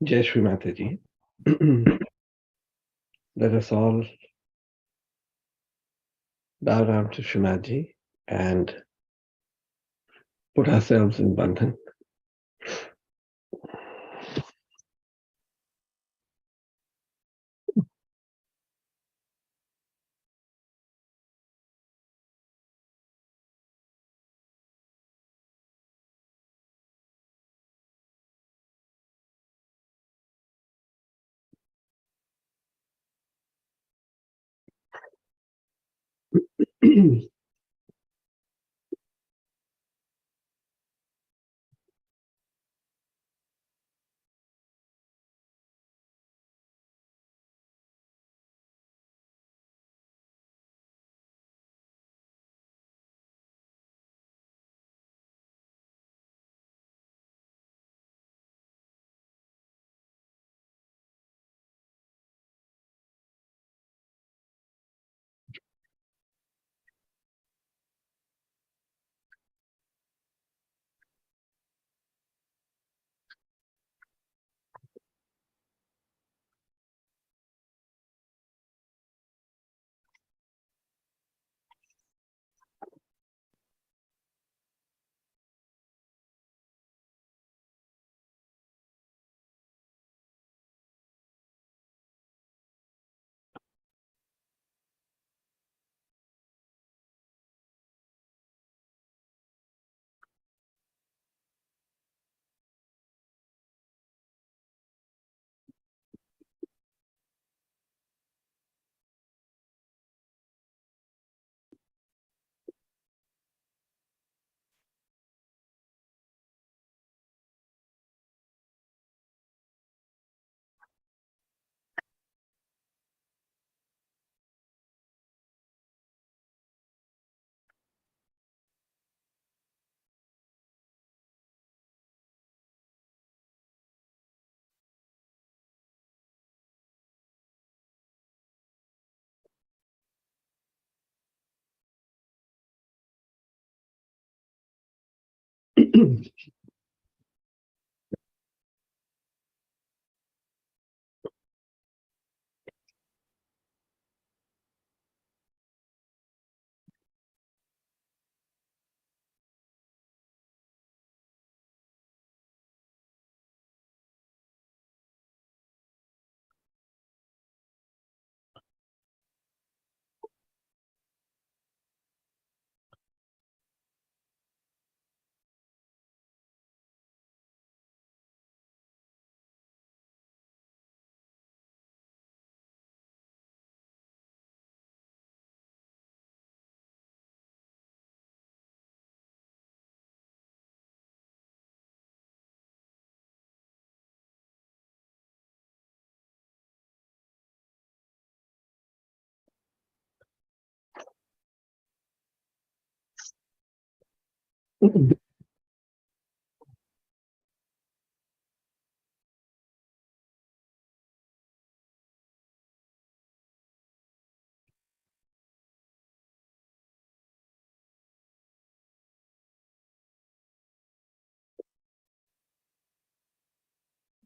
Jai Shri Mataji. Let us all bow down to Shrimadji and put ourselves in bandhan.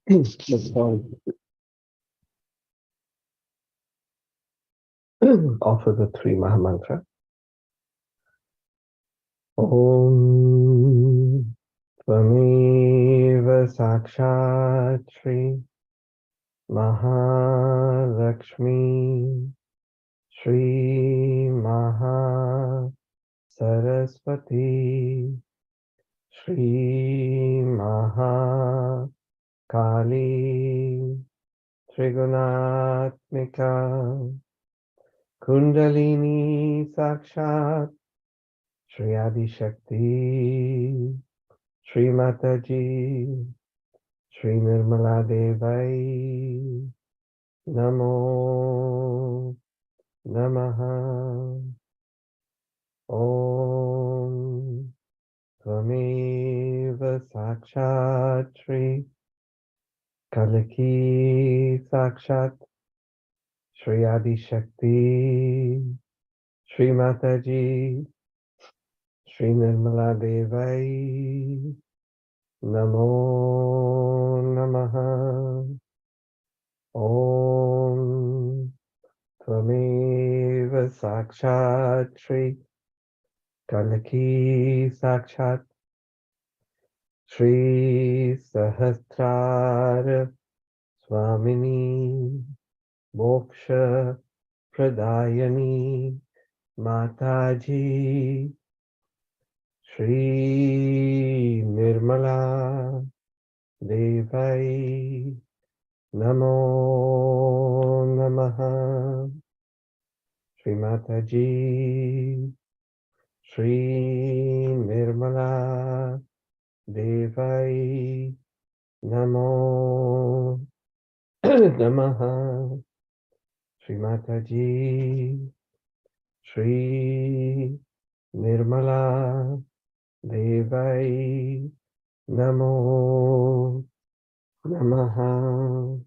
Let's all offer the three Mahamantra. Om Tvameva Sakshat Shri Mahalakshmi Shri Maha Saraswati Shri Maha Kali Trigunatmika Kundalini Sakshat Shri Adi Shakti Shri Mataji Shri Nirmala Devai Namo Namaha Om Tvameva Sakshat Shri Kalaki Sakshat Shri Adi Shakti Shri Mataji Shri Nirmala Devai Namo Namaha Sakshat Shri Kalaki Sakshat Shri Sahasrara Swamini Moksha Pradayani Mataji Shri Nirmala Devai Namo Namaha Shri Mataji Shri Nirmala Devai Namo Namaha Shri Mataji Shri Nirmala Devai Namo Namaha.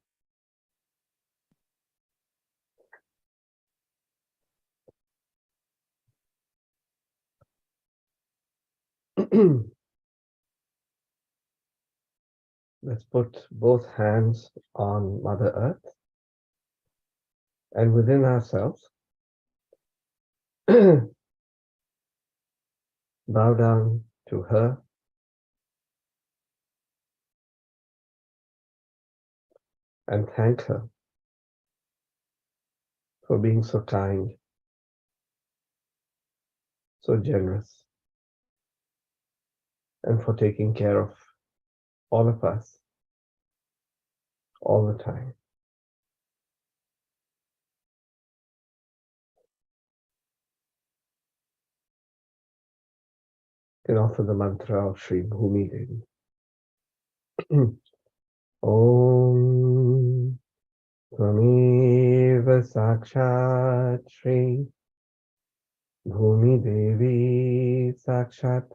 Let's put both hands on Mother Earth and within ourselves. Bow down to her and thank her for being so kind, so generous, and for taking care of all of us all the time. You can offer the mantra of Sri Bhumi Devi. Om Tvameva Sakshat Shri Bhumi Devi Sakshat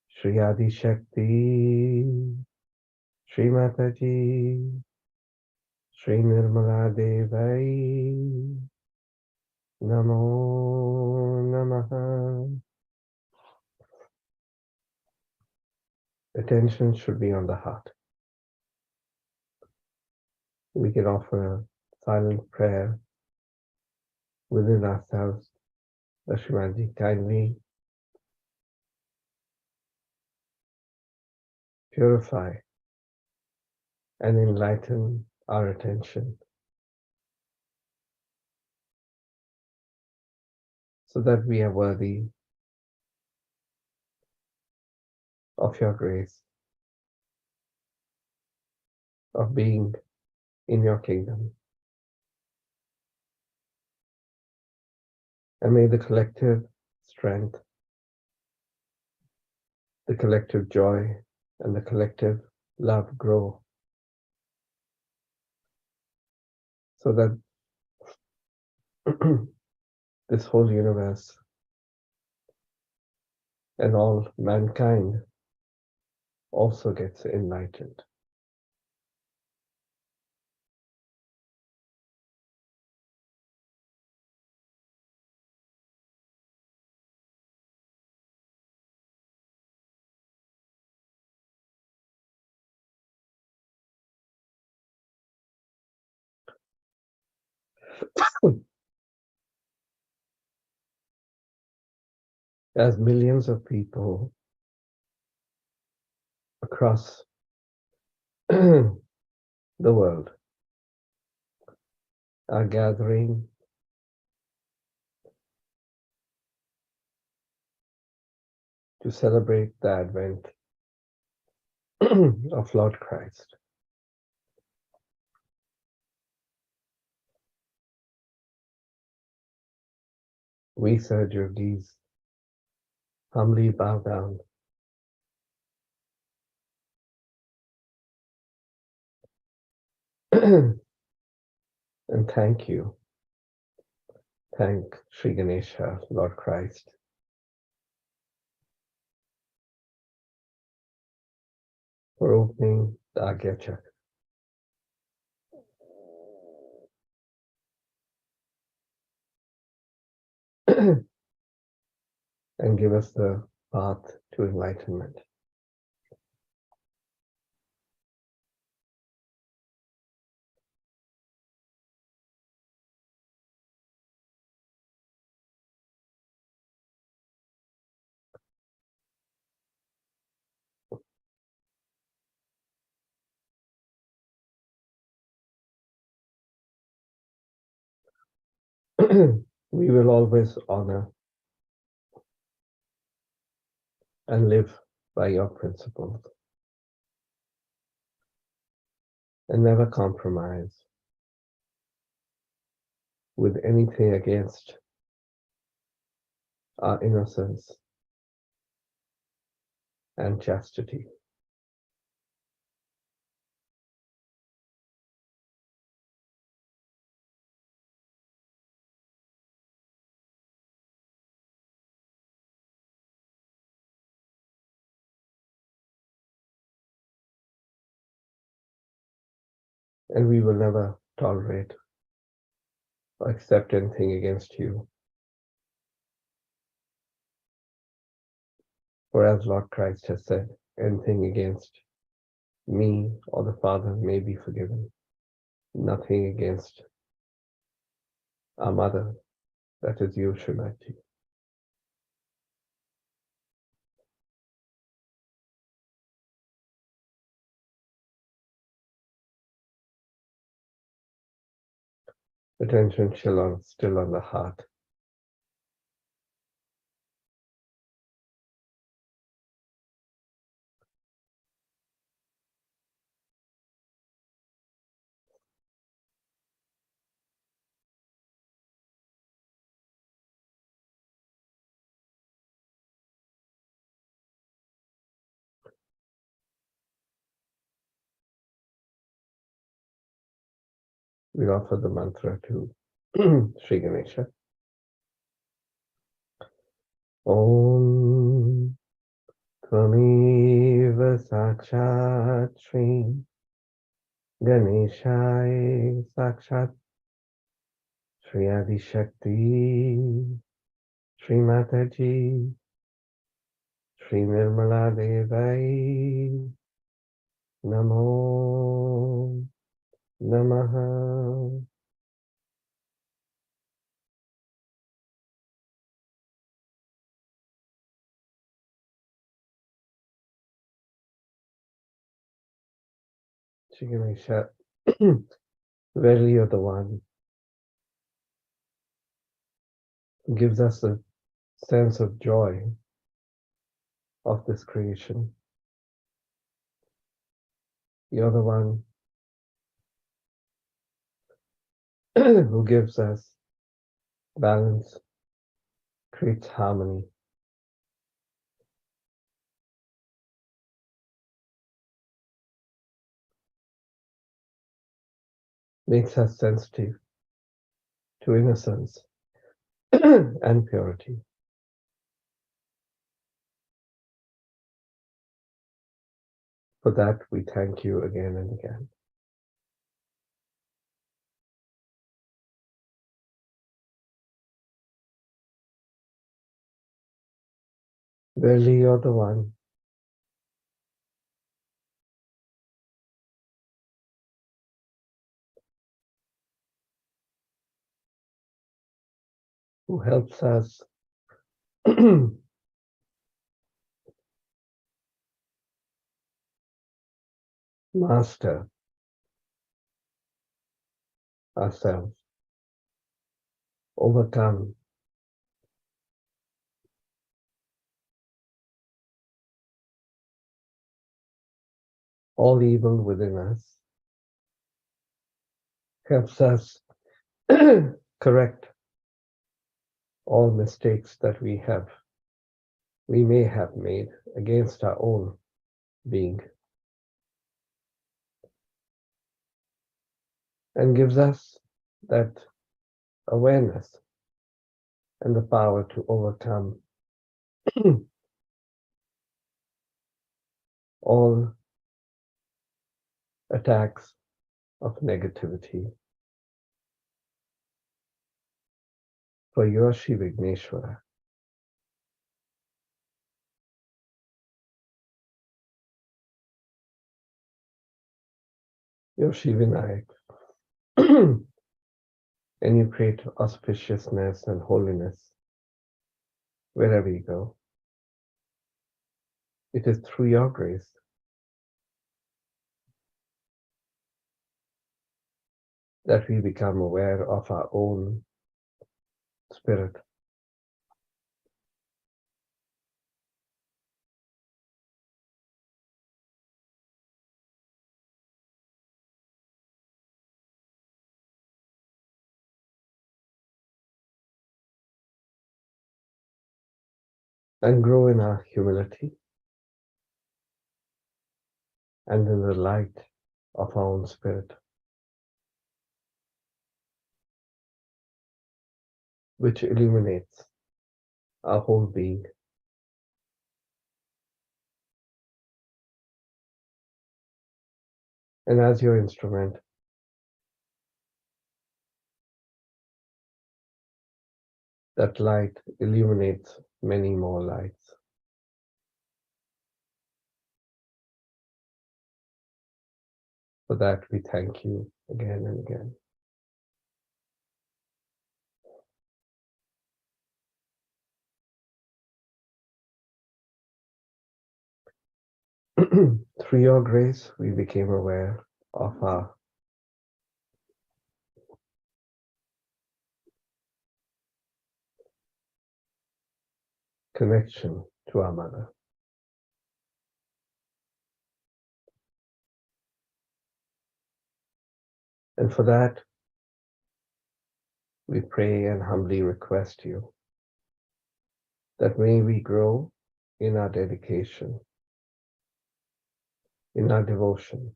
Shri Adi Shakti Shri Mataji Shri Nirmala Devai Namo Namaha. Attention should be on the heart. We can offer a silent prayer within ourselves. Lakshmanaji, kindly purify and enlighten our attention so that we are worthy of your grace, of being in your kingdom. And may the collective strength, the collective joy, and the collective love grow so that this whole universe and all mankind also gets enlightened. As millions of people across the world are gathering to celebrate the advent of Lord Christ. We Sahajogis humbly bow down and thank you. Thank Sri Ganesha, Lord Christ, for opening the Agya Chakra. And give us the path to enlightenment. we will always honor and live by your principles and never compromise with anything against our innocence and chastity. And we will never tolerate or accept anything against you. For as Lord Christ has said, anything against me or the Father may be forgiven. Nothing against our mother, that is you, Srimati. Attention still on the heart. We offer the mantra to Sri Ganesha. Om Tvameva Sakshat Shri Ganeshaya Sakshat Shri Adi Shakti Shri Mataji Shri Nirmala Devai Namo Namaha. Shri Ganesha, verily you're the one who gives us a sense of joy of this creation. You're the one who gives us balance, creates harmony, makes us sensitive to innocence and purity. For that, we thank you again and again. Verily, you're the one who helps us master ourselves, overcome all evil within us, helps us correct all mistakes that we may have made against our own being, and gives us that awareness and the power to overcome all attacks of negativity. For your Shri Vigneshwara, your Shri Vinayak, and you create auspiciousness and holiness wherever you go. It is through your grace that we become aware of our own Spirit. And grow in our humility and in the light of our own spirit, which illuminates our whole being. And as your instrument, that light illuminates many more lights. For that, we thank you again and again. Through your grace, we became aware of our connection to our mother. And for that, we pray and humbly request you that may we grow in our dedication, in our devotion,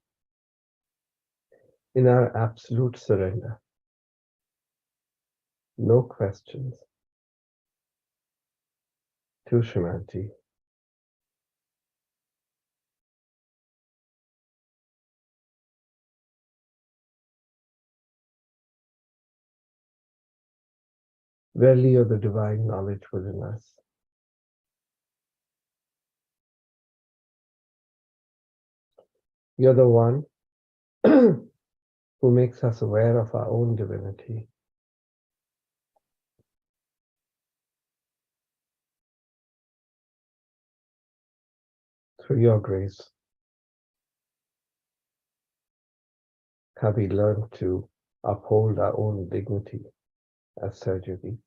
in our absolute surrender. No questions to Shrimanti. Verily, you're the divine knowledge within us. You're the one who makes us aware of our own divinity. Through your grace, have we learned to uphold our own dignity as Sarjagi.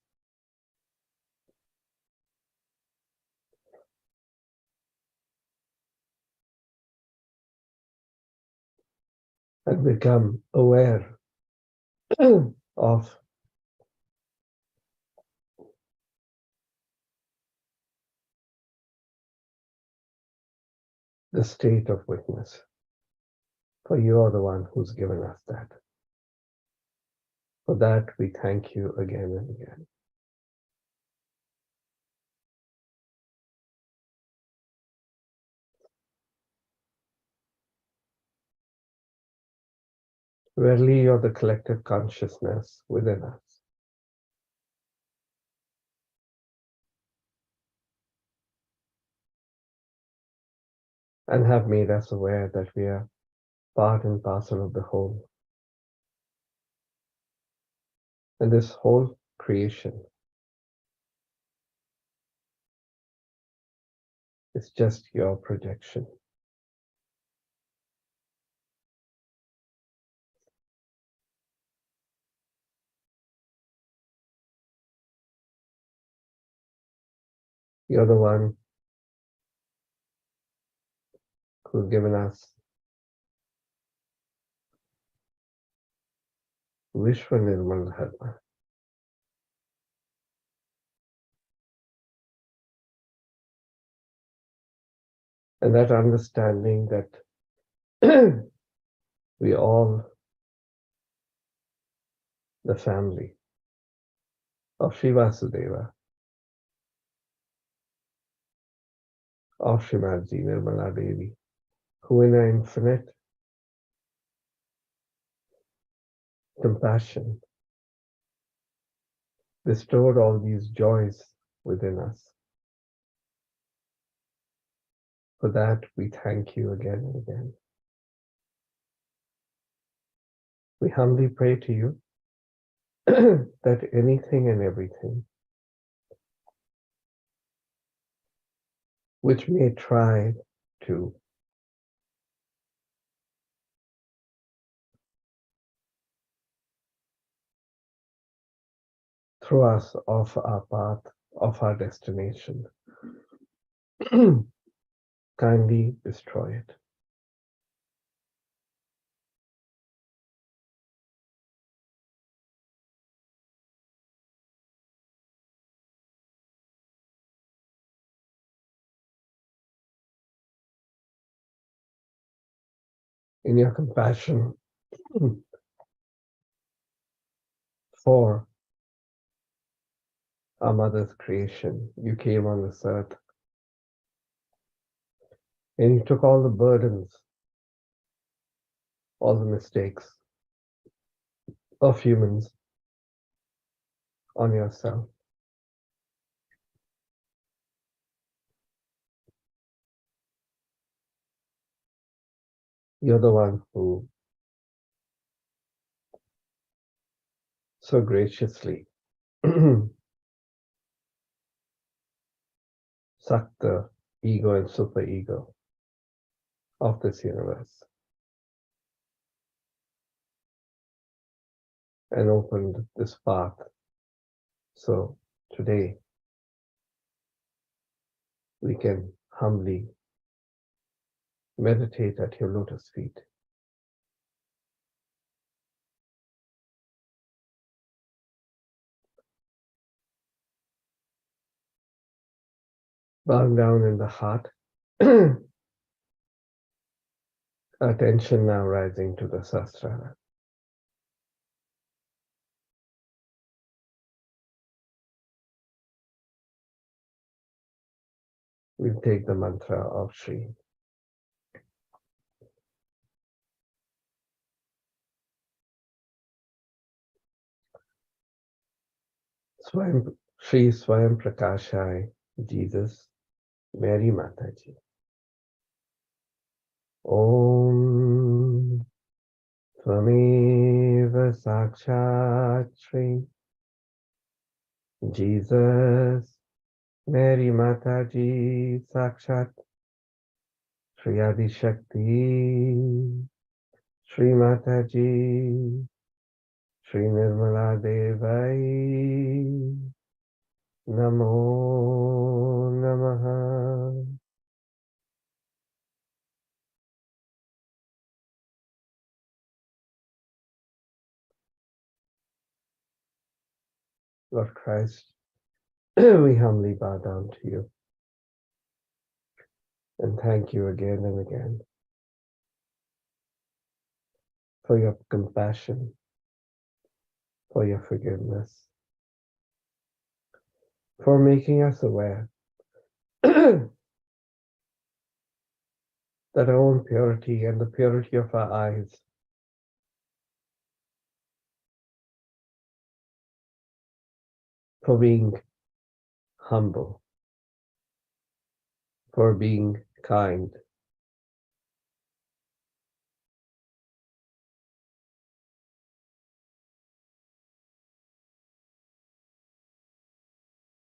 And become aware of the state of witness. For you are the one who's given us that. For that, we thank you again and again. Verily, you're the collective consciousness within us. And have made us aware that we are part and parcel of the whole. And this whole creation is just your projection. You're the one who's given us Vishwa Nirmal Dharma. And that understanding that we all, the family of Sri Vasudeva, of Srimadji Nirmala Devi, who in her infinite compassion bestowed all these joys within us. For that, we thank you again and again. We humbly pray to you that anything and everything which may try to throw us off our path, off our destination. Kindly destroy it. In your compassion for our mother's creation, you came on this earth and you took all the burdens, all the mistakes of humans on yourself. You're the one who so graciously sucked the ego and superego of this universe and opened this path. So today we can humbly meditate at your lotus feet. Bowing down in the heart, attention now rising to the Sahasrara. We'll take the mantra of Shri. Shri Swayam Prakashai, Jesus, Mary Mataji. Om Tvameva Sakshat Shri, Jesus, Mary Mataji Sakshat, Shri Adi Shakti, Shri Mataji, Shri Nirmala Devai, Namo Namaha. Lord Christ, we humbly bow down to you and thank you again and again for your compassion, for your forgiveness, for making us aware that our own purity and the purity of our eyes for being humble, for being kind,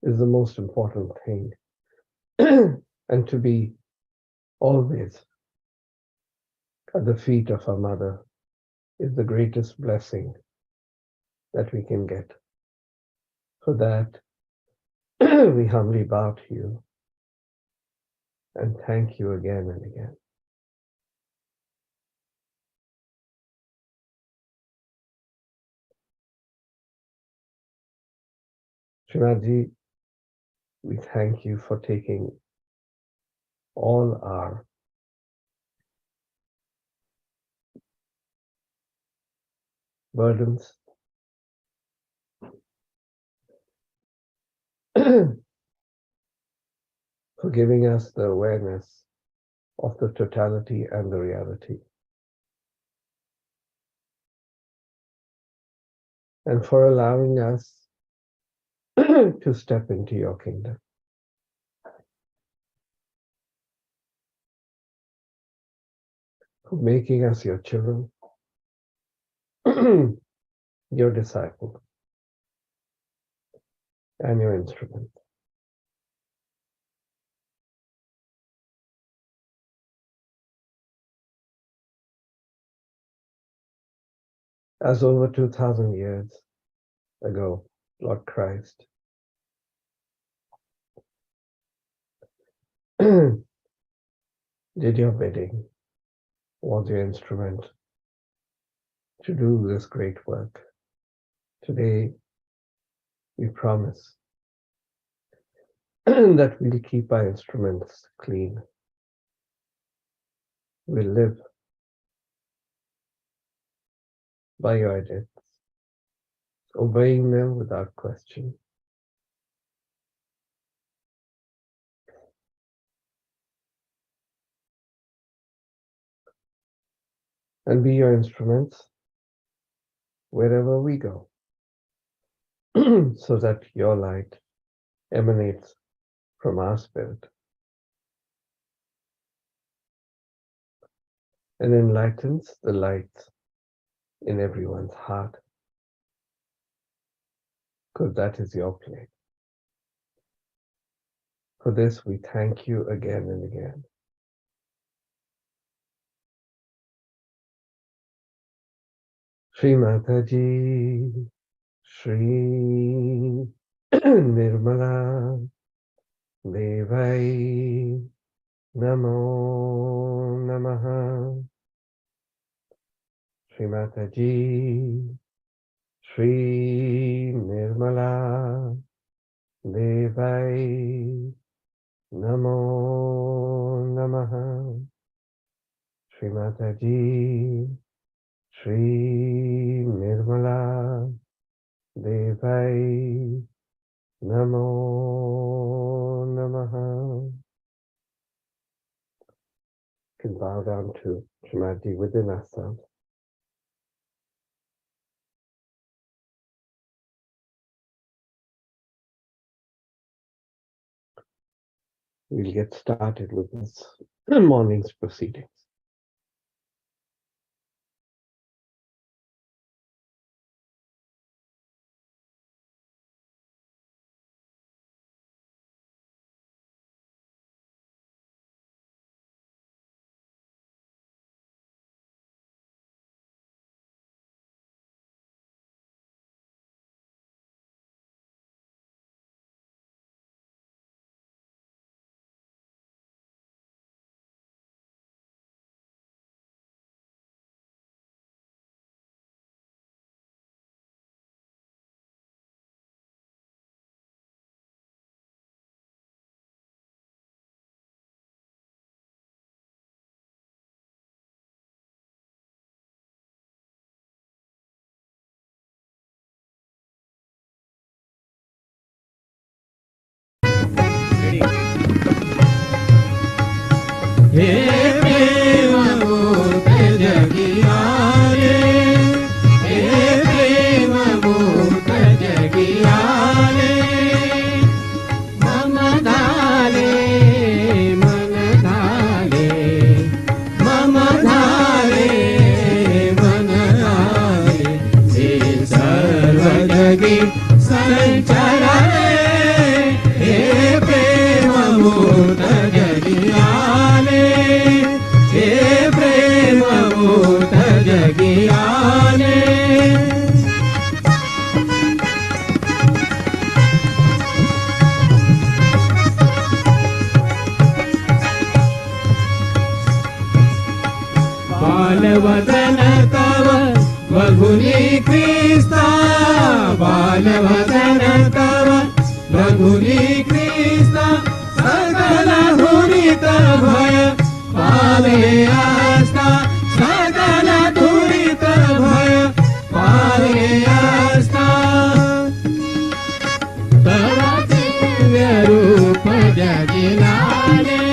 is the most important thing. And to be always at the feet of our mother is the greatest blessing that we can get. For that, we humbly bow to you and thank you again and again. Srimadji, we thank you for taking all our burdens, for giving us the awareness of the totality and the reality, and for allowing us to step into your kingdom. For making us your children, your disciples, and your instrument. As over 2,000 years ago, Lord Christ, did your bidding, was your instrument to do this great work. Today, we promise that we'll keep our instruments clean. We'll live by your edicts, obeying them without question. And be your instruments wherever we go, so that your light emanates from our spirit and enlightens the lights in everyone's heart, because that is your play. For this, we thank you again and again. Shri Mataji, Shri Nirmala Devai Namo Namaha. Shri Mataji, Shri Nirmala Devai Namo Namaha. Shri Mataji, Shri Nirmala Devai Namo Namaha. Can bow down to Shrimati within ourselves. We'll get started with this morning's proceedings. बालवदन तव बघुनी Crysta, बालवदन तव बघुनी Crysta, सकल दुरित भय पावे आस्था, सकल दुरित भय पावे आस्था। तव दिव्य रूप जगिलाले,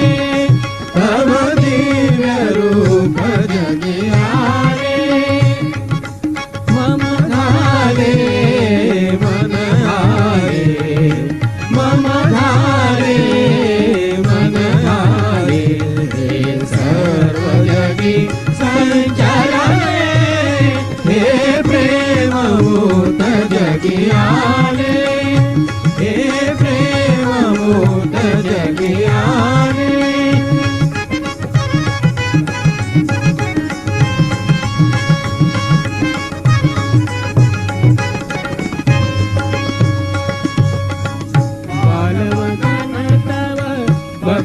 तव दिव्य रूप जगिलाले, मम धारे मन हारे, मम धारे मन हारे, हे सर्व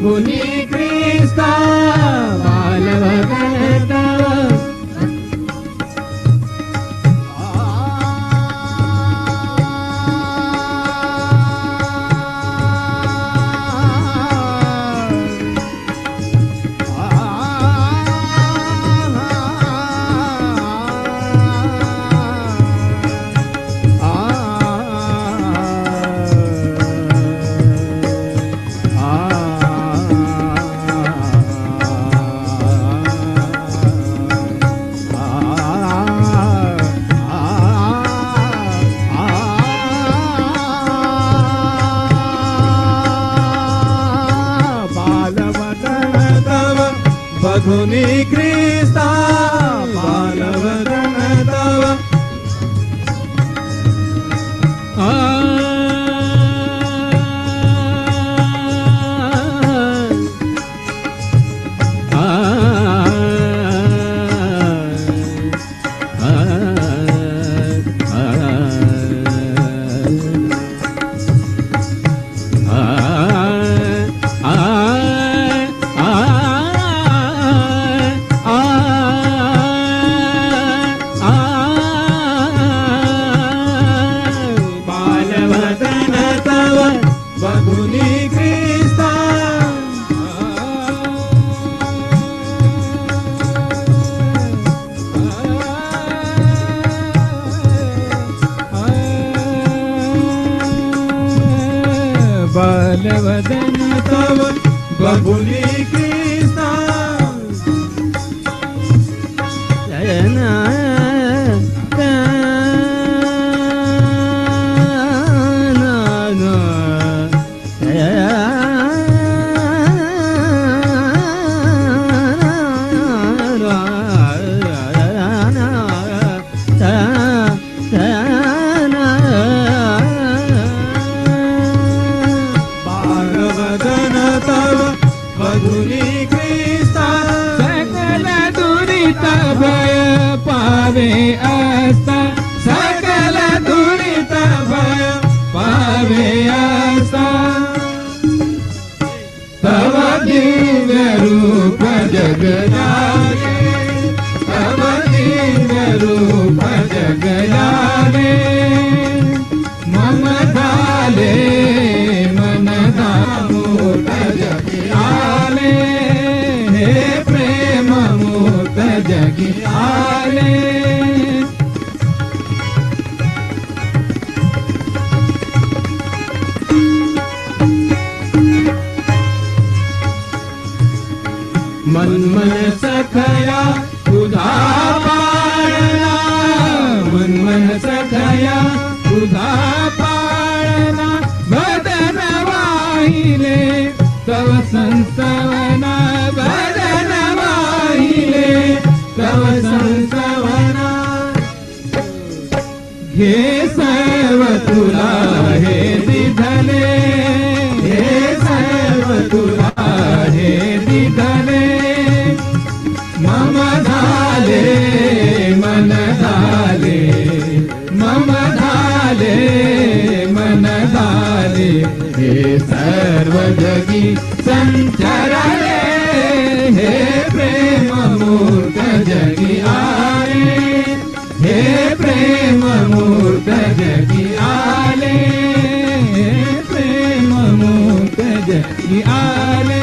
बघुनी ख्रिस्ता बालवदन तव बघुनी ख्रिस्ता बालवदन तव बघुनी ख्रिस्ता बालवदन तव बघुनी ख्रिस्ता जयना बघुनी ख्रिस्ता सकल दुरित भय पावे असता सकल दुरित भय पावे असता तव दिव्य रूप जग जागे तव दिव्य रूप जग जागे मम झाले मन दामोद जगी आले हे प्रेम मूर्त जगी आले मन मन सखया तुझा पाळना मन मन सखया तुझा पाळना बदन वाहिले तव संसवना बदन वाहिले तव संसवना घे सर्व तुला हे दिधले हे सर्व तुला हे दिधले मम झाले मन झाले मम झाले मन झाले हे सर्व जगी संचरले हे प्रेम मूर्त जगी आले हे प्रेम मूर्त जगी आले हे प्रेम मूर्त जगी आले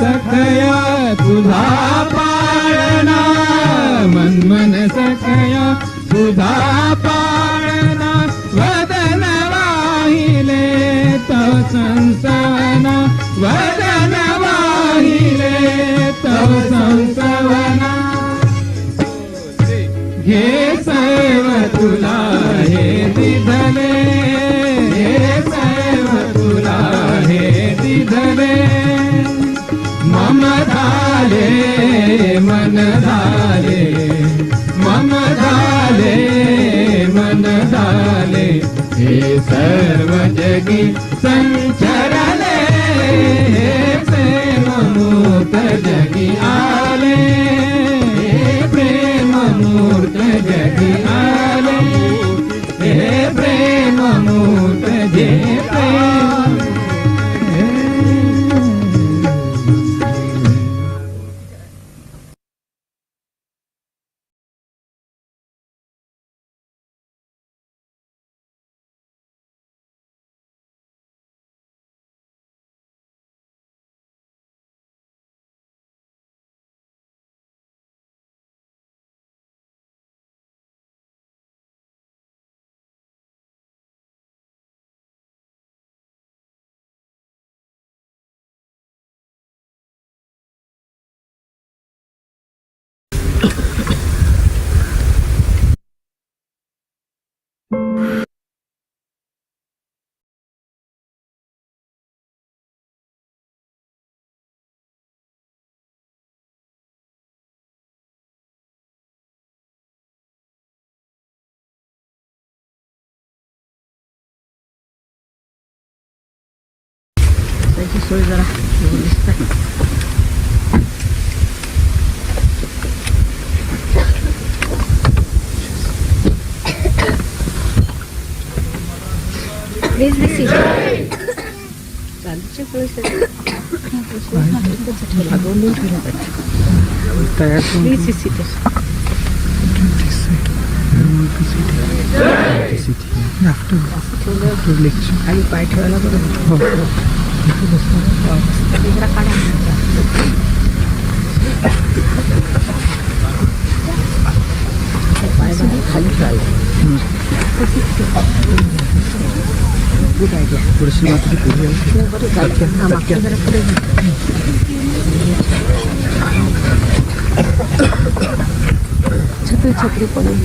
सखया तुझा पाळना मन मन सखया तुझा पाळना वदन वाहिले तव संसवना वदन वाहिले तव संसवना घे सर्व तुला हे दिधले हे सर्व तुला हे दिधले मम झाले मन झाले मम झाले मन झाले हे सर्व जगी संचरले, हे प्रेममूर्त जगी आले, हे प्रेममूर्त जगी आले, हे प्रेममूर्त जे प्रेम त्याची सोय जरा प्लीज बी सीट चालूच्या दोन प्लीज सी सीट खाली पाय ठेवायला बरोबर जरा काढा पाय खाली ठेवायला गुड आयडिया थोडीशी छत्री छत्री पडून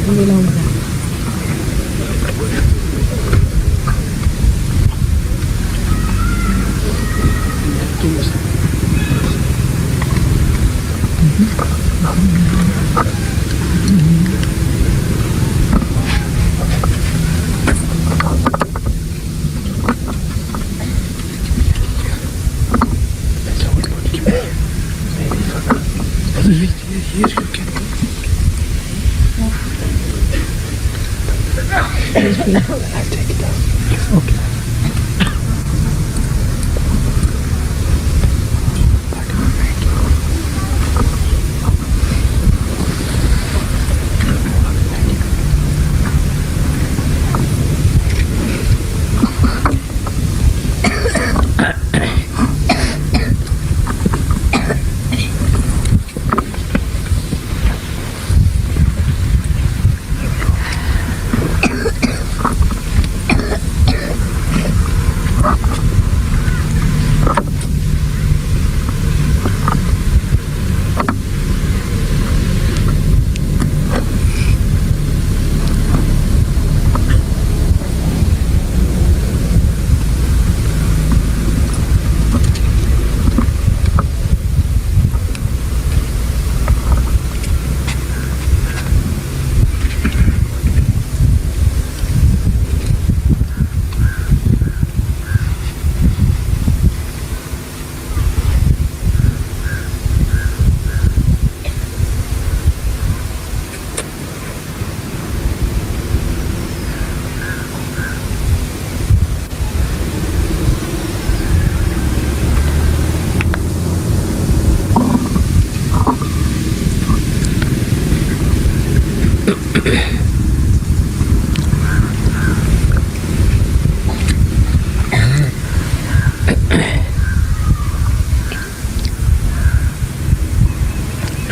मागे लावून जा I'll take it down. Okay.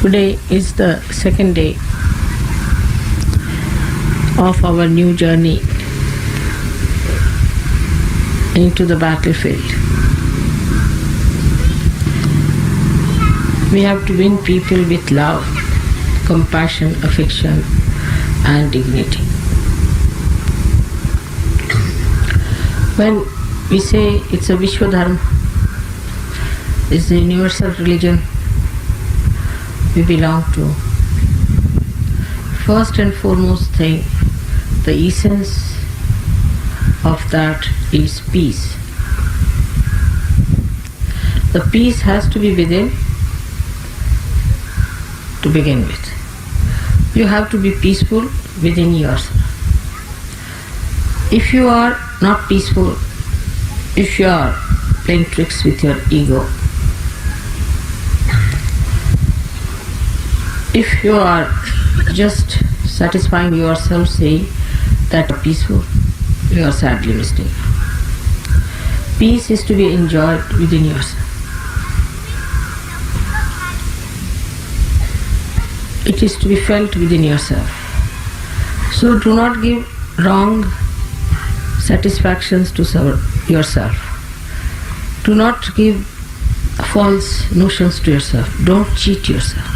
Today is the second day of our new journey into the battlefield. We have to win people with love, compassion, affection, and dignity. When we say it's a Vishwadharma, is the universal religion we belong to. First and foremost thing, the essence of that is peace. The peace has to be within to begin with. You have to be peaceful within yourself. If you are not peaceful, if you are playing tricks with your ego, if you are just satisfying yourself saying that you are peaceful, you are sadly mistaken. Peace is to be enjoyed within yourself. It is to be felt within yourself. So do not give wrong satisfactions to yourself. Do not give false notions to yourself. Don't cheat yourself.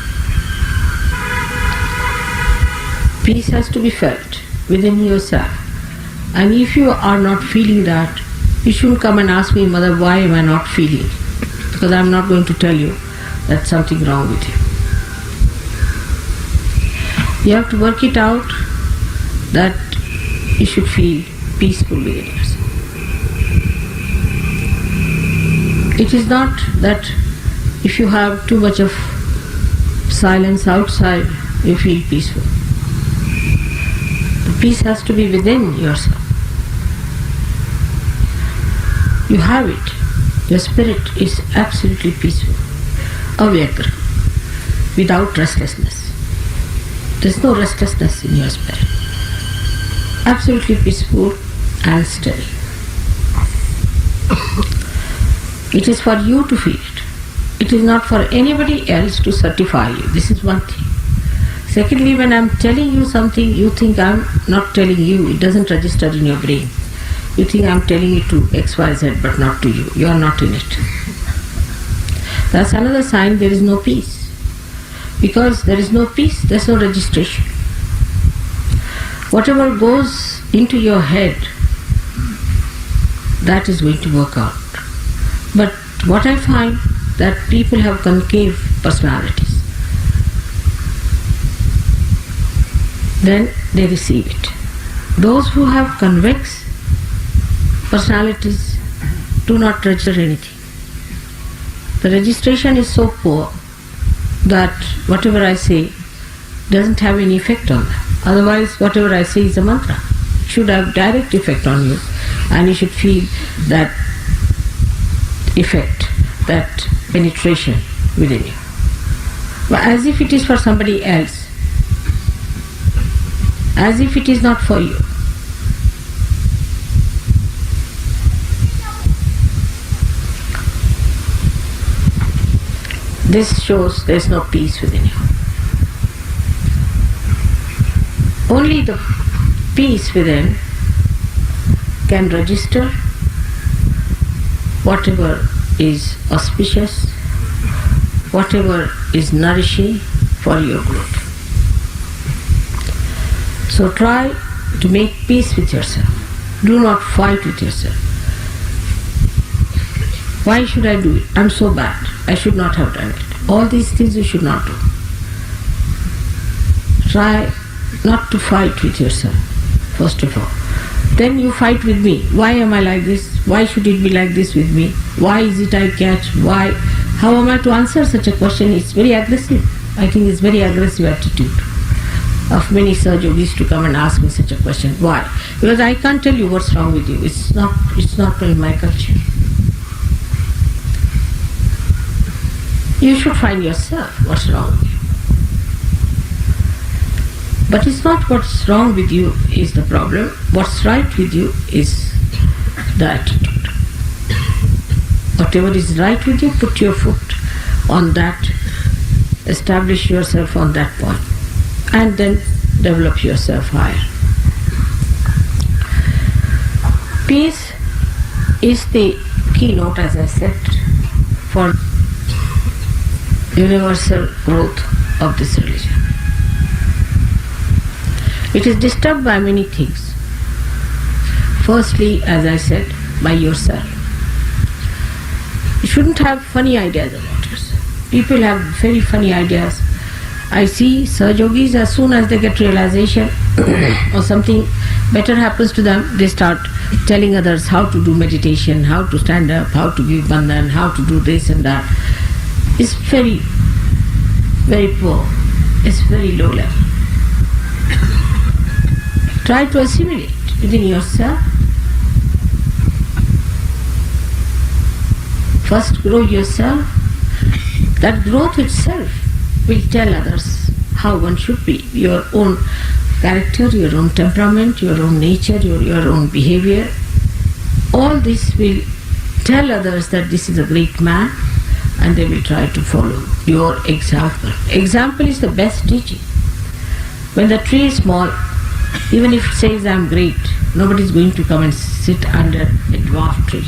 Peace has to be felt within yourself. And if you are not feeling that, you shouldn't come and ask me, Mother, why am I not feeling? Because I am not going to tell you that's something wrong with you. You have to work it out that you should feel peaceful within yourself. It is not that if you have too much of silence outside, you feel peaceful. The peace has to be within yourself. You have it. Your spirit is absolutely peaceful. Avyagra, without restlessness. There is no restlessness in your spirit. Absolutely peaceful and steady. It is for you to feel it. It is not for anybody else to certify you. This is one thing. Secondly, when I am telling you something, you think I am not telling you. It doesn't register in your brain. You think I am telling it to XYZ but not to you. You are not in it. That's another sign there is no peace. Because there is no peace, there is no registration. Whatever goes into your head, that is going to work out. But what I find that people have concave personalities. Then they receive it. Those who have convex personalities do not register anything. The registration is so poor that whatever I say doesn't have any effect on them. Otherwise, whatever I say is a mantra. It should have direct effect on you, and you should feel that effect, that penetration within you. But as if it is for somebody else, as if it is not for you. This shows there is no peace within you. Only the peace within can register whatever is auspicious, whatever is nourishing for your growth. So try to make peace with yourself. Do not fight with yourself. Why should I do it? I'm so bad. I should not have done it. All these things you should not do. Try not to fight with yourself, first of all. Then you fight with me. Why am I like this? Why should it be like this with me? Why is it I catch? Why? How am I to answer such a question? It's very aggressive. I think it's very aggressive attitude of many Sahaj Yogis to come and ask me such a question. Why? Because I can't tell you what's wrong with you. It's not in my culture. You should find yourself what's wrong with you. But it's not what's wrong with you is the problem. What's right with you is the attitude. Whatever is right with you, put your foot on that, establish yourself on that point, and then develop yourself higher. Peace is the keynote, as I said, for universal growth of this religion. It is disturbed by many things. Firstly, as I said, by yourself. You shouldn't have funny ideas about yourself. People have very funny ideas. I see Sahajogis, as soon as they get realization or something better happens to them, they start telling others how to do meditation, how to stand up, how to give bandhan, how to do this and that. It's very, very poor. It's very low level. Try to assimilate within yourself. First grow yourself. That growth itself will tell others how one should be. Your own character, your own temperament, your own nature, your own behavior. All this will tell others that this is a great man, and they will try to follow your example. Example is the best teaching. When the tree is small, even if it says I am great, nobody is going to come and sit under a dwarf tree.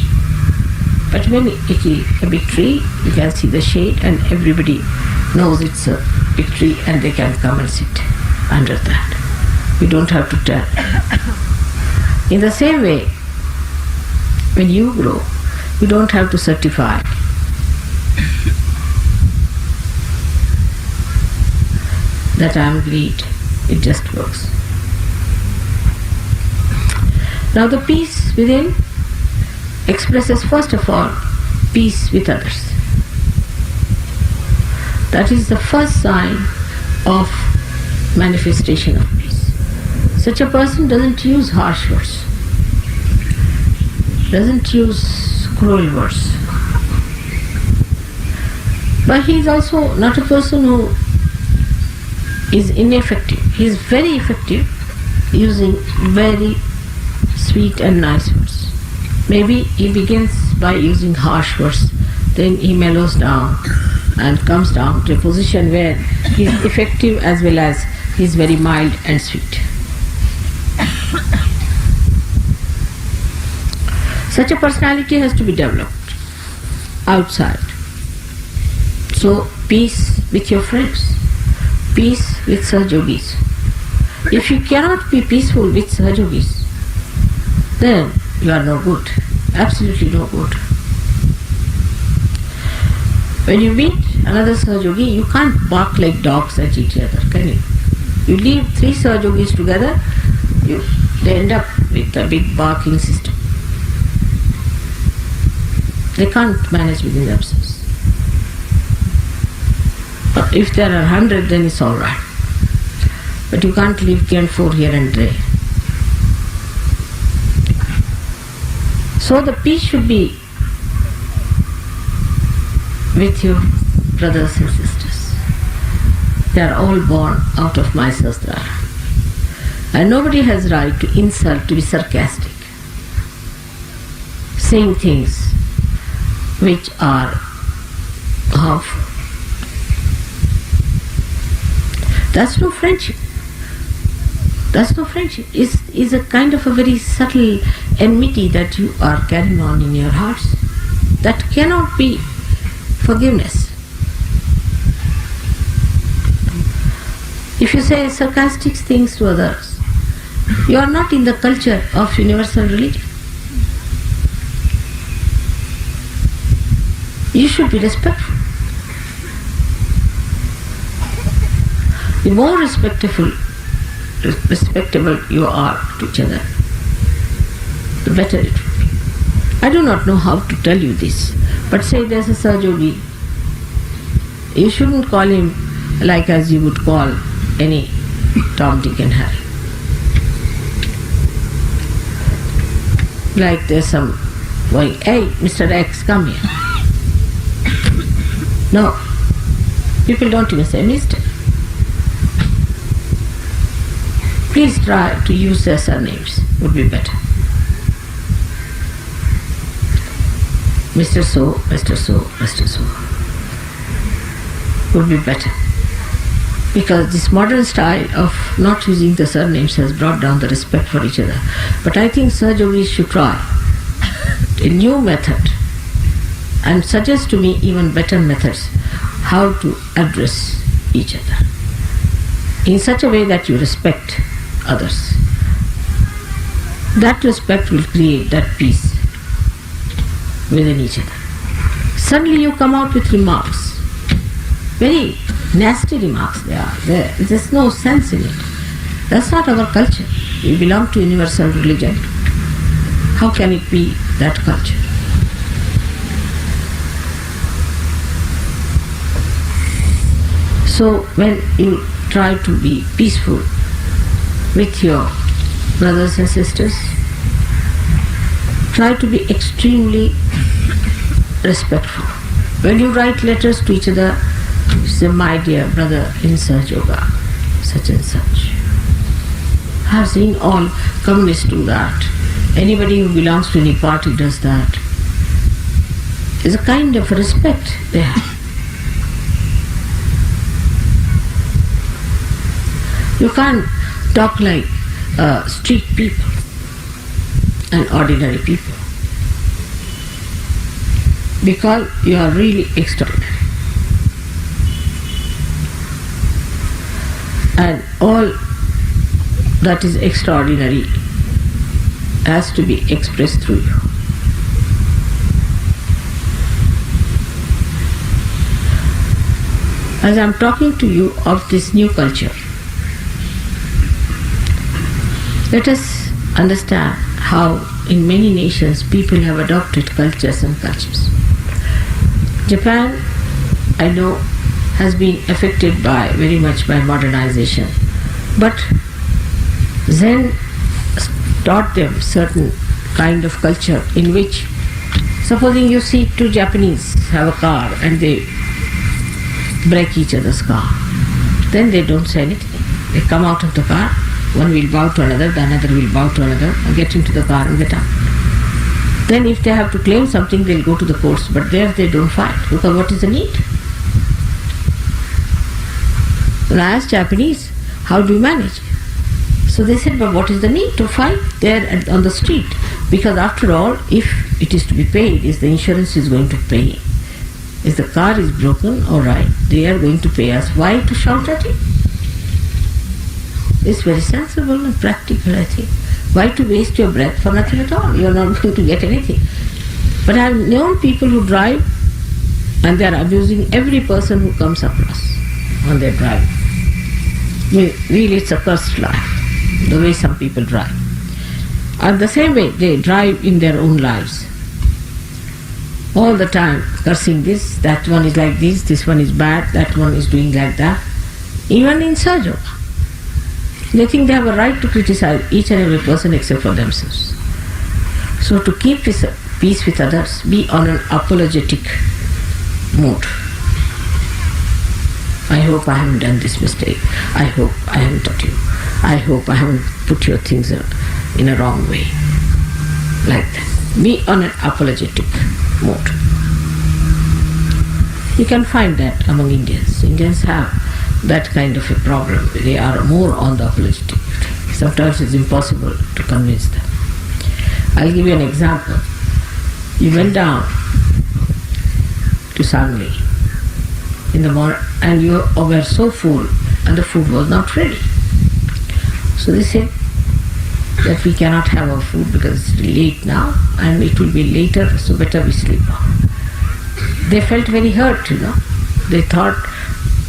But when it is a big tree, you can see the shade and everybody knows it's a big tree and they can come and sit under that. We don't have to tell. In the same way, when you grow, you don't have to certify. That I am great. It just works. Now the peace within expresses first of all peace with others. That is the first sign of manifestation of peace. Such a person doesn't use harsh words, doesn't use cruel words. But he is also not a person who is ineffective. He is very effective using very sweet and nice words. Maybe he begins by using harsh words, then he mellows down and comes down to a position where he is effective as well as he is very mild and sweet. Such a personality has to be developed outside. So peace with your friends, peace with Sahajogis. If you cannot be peaceful with Sahajogis, then you are no good, absolutely no good. When you meet another Sahajogi, you can't bark like dogs at each other, can you? You leave 3 Sahajogis together, they end up with a big barking system. They can't manage within themselves. But if there are 100, then it's alright. But you can't leave 3 and 4 here and there. So the peace should be with your brothers and sisters. They are all born out of my sastra. And nobody has right to insult, to be sarcastic, saying things which are harmful. That's no friendship. That's no friendship. It's a kind of a very subtle enmity that you are carrying on in your hearts. That cannot be forgiveness. If you say sarcastic things to others, you are not in the culture of universal religion. You should be respectful. The more respectable you are to each other, the better it will be. I do not know how to tell you this, but say there's a Sahajogi, you shouldn't call him like as you would call any Tom, Dick and Harry. Like there's some going, hey, Mr. X, come here. No, people don't even say Mr. Please try to use their surnames, would be better. Mr. So, Mr. So, Mr. So would be better. Because this modern style of not using the surnames has brought down the respect for each other. But I think Sahajogis should try a new method and suggest to me even better methods how to address each other in such a way that you respect others. That respect will create that peace within each other. Suddenly you come out with remarks, very nasty remarks they are. There's no sense in it. That's not our culture. We belong to universal religion. How can it be that culture? So when you try to be peaceful with your brothers and sisters, try to be extremely respectful. When you write letters to each other, say, my dear brother in Sahaja Yoga, such and such. I have seen all communists do that. Anybody who belongs to any party does that. It's a kind of respect they have. You can't talk like street people and ordinary people, because you are really extraordinary. And all that is extraordinary has to be expressed through you. As I am talking to you of this new culture, let us understand how in many nations people have adopted cultures and cultures. Japan, I know, has been affected very much by modernization, but Zen taught them certain kind of culture in which, supposing you see two Japanese have a car and they break each other's car, then they don't say anything. They come out of the car, one will bow to another, the another will bow to another, and get into the car and get out. Then if they have to claim something, they'll go to the courts, but there they don't fight, because what is the need? When I asked Japanese, how do you manage? So they said, but what is the need to fight there on the street? Because after all, if it is to be paid, is the insurance is going to pay. If the car is broken, all right, they are going to pay us. Why to shout at it? It's very sensible and practical, I think. Why to waste your breath for nothing at all? You're not going to get anything. But I've known people who drive and they're abusing every person who comes across on their drive. Really, it's a cursed life, the way some people drive. And the same way they drive in their own lives. All the time cursing this, that one is like this one is bad, that one is doing like that. Even in Sahaja Yoga. They think they have a right to criticize each and every person except for themselves. So to keep peace with others, be on an apologetic mood. I hope I haven't done this mistake. I hope I haven't taught you. I hope I haven't put your things in a wrong way. Like that. Be on an apologetic mood. You can find that among Indians. Indians have that kind of a problem. They are more on the apologetic. Sometimes it's impossible to convince them. I'll give you an example. You went down to Sangli in the morning and you were so full and the food was not ready. So they said that we cannot have our food because it's late now and it will be later, so better we sleep now. They felt very hurt, They thought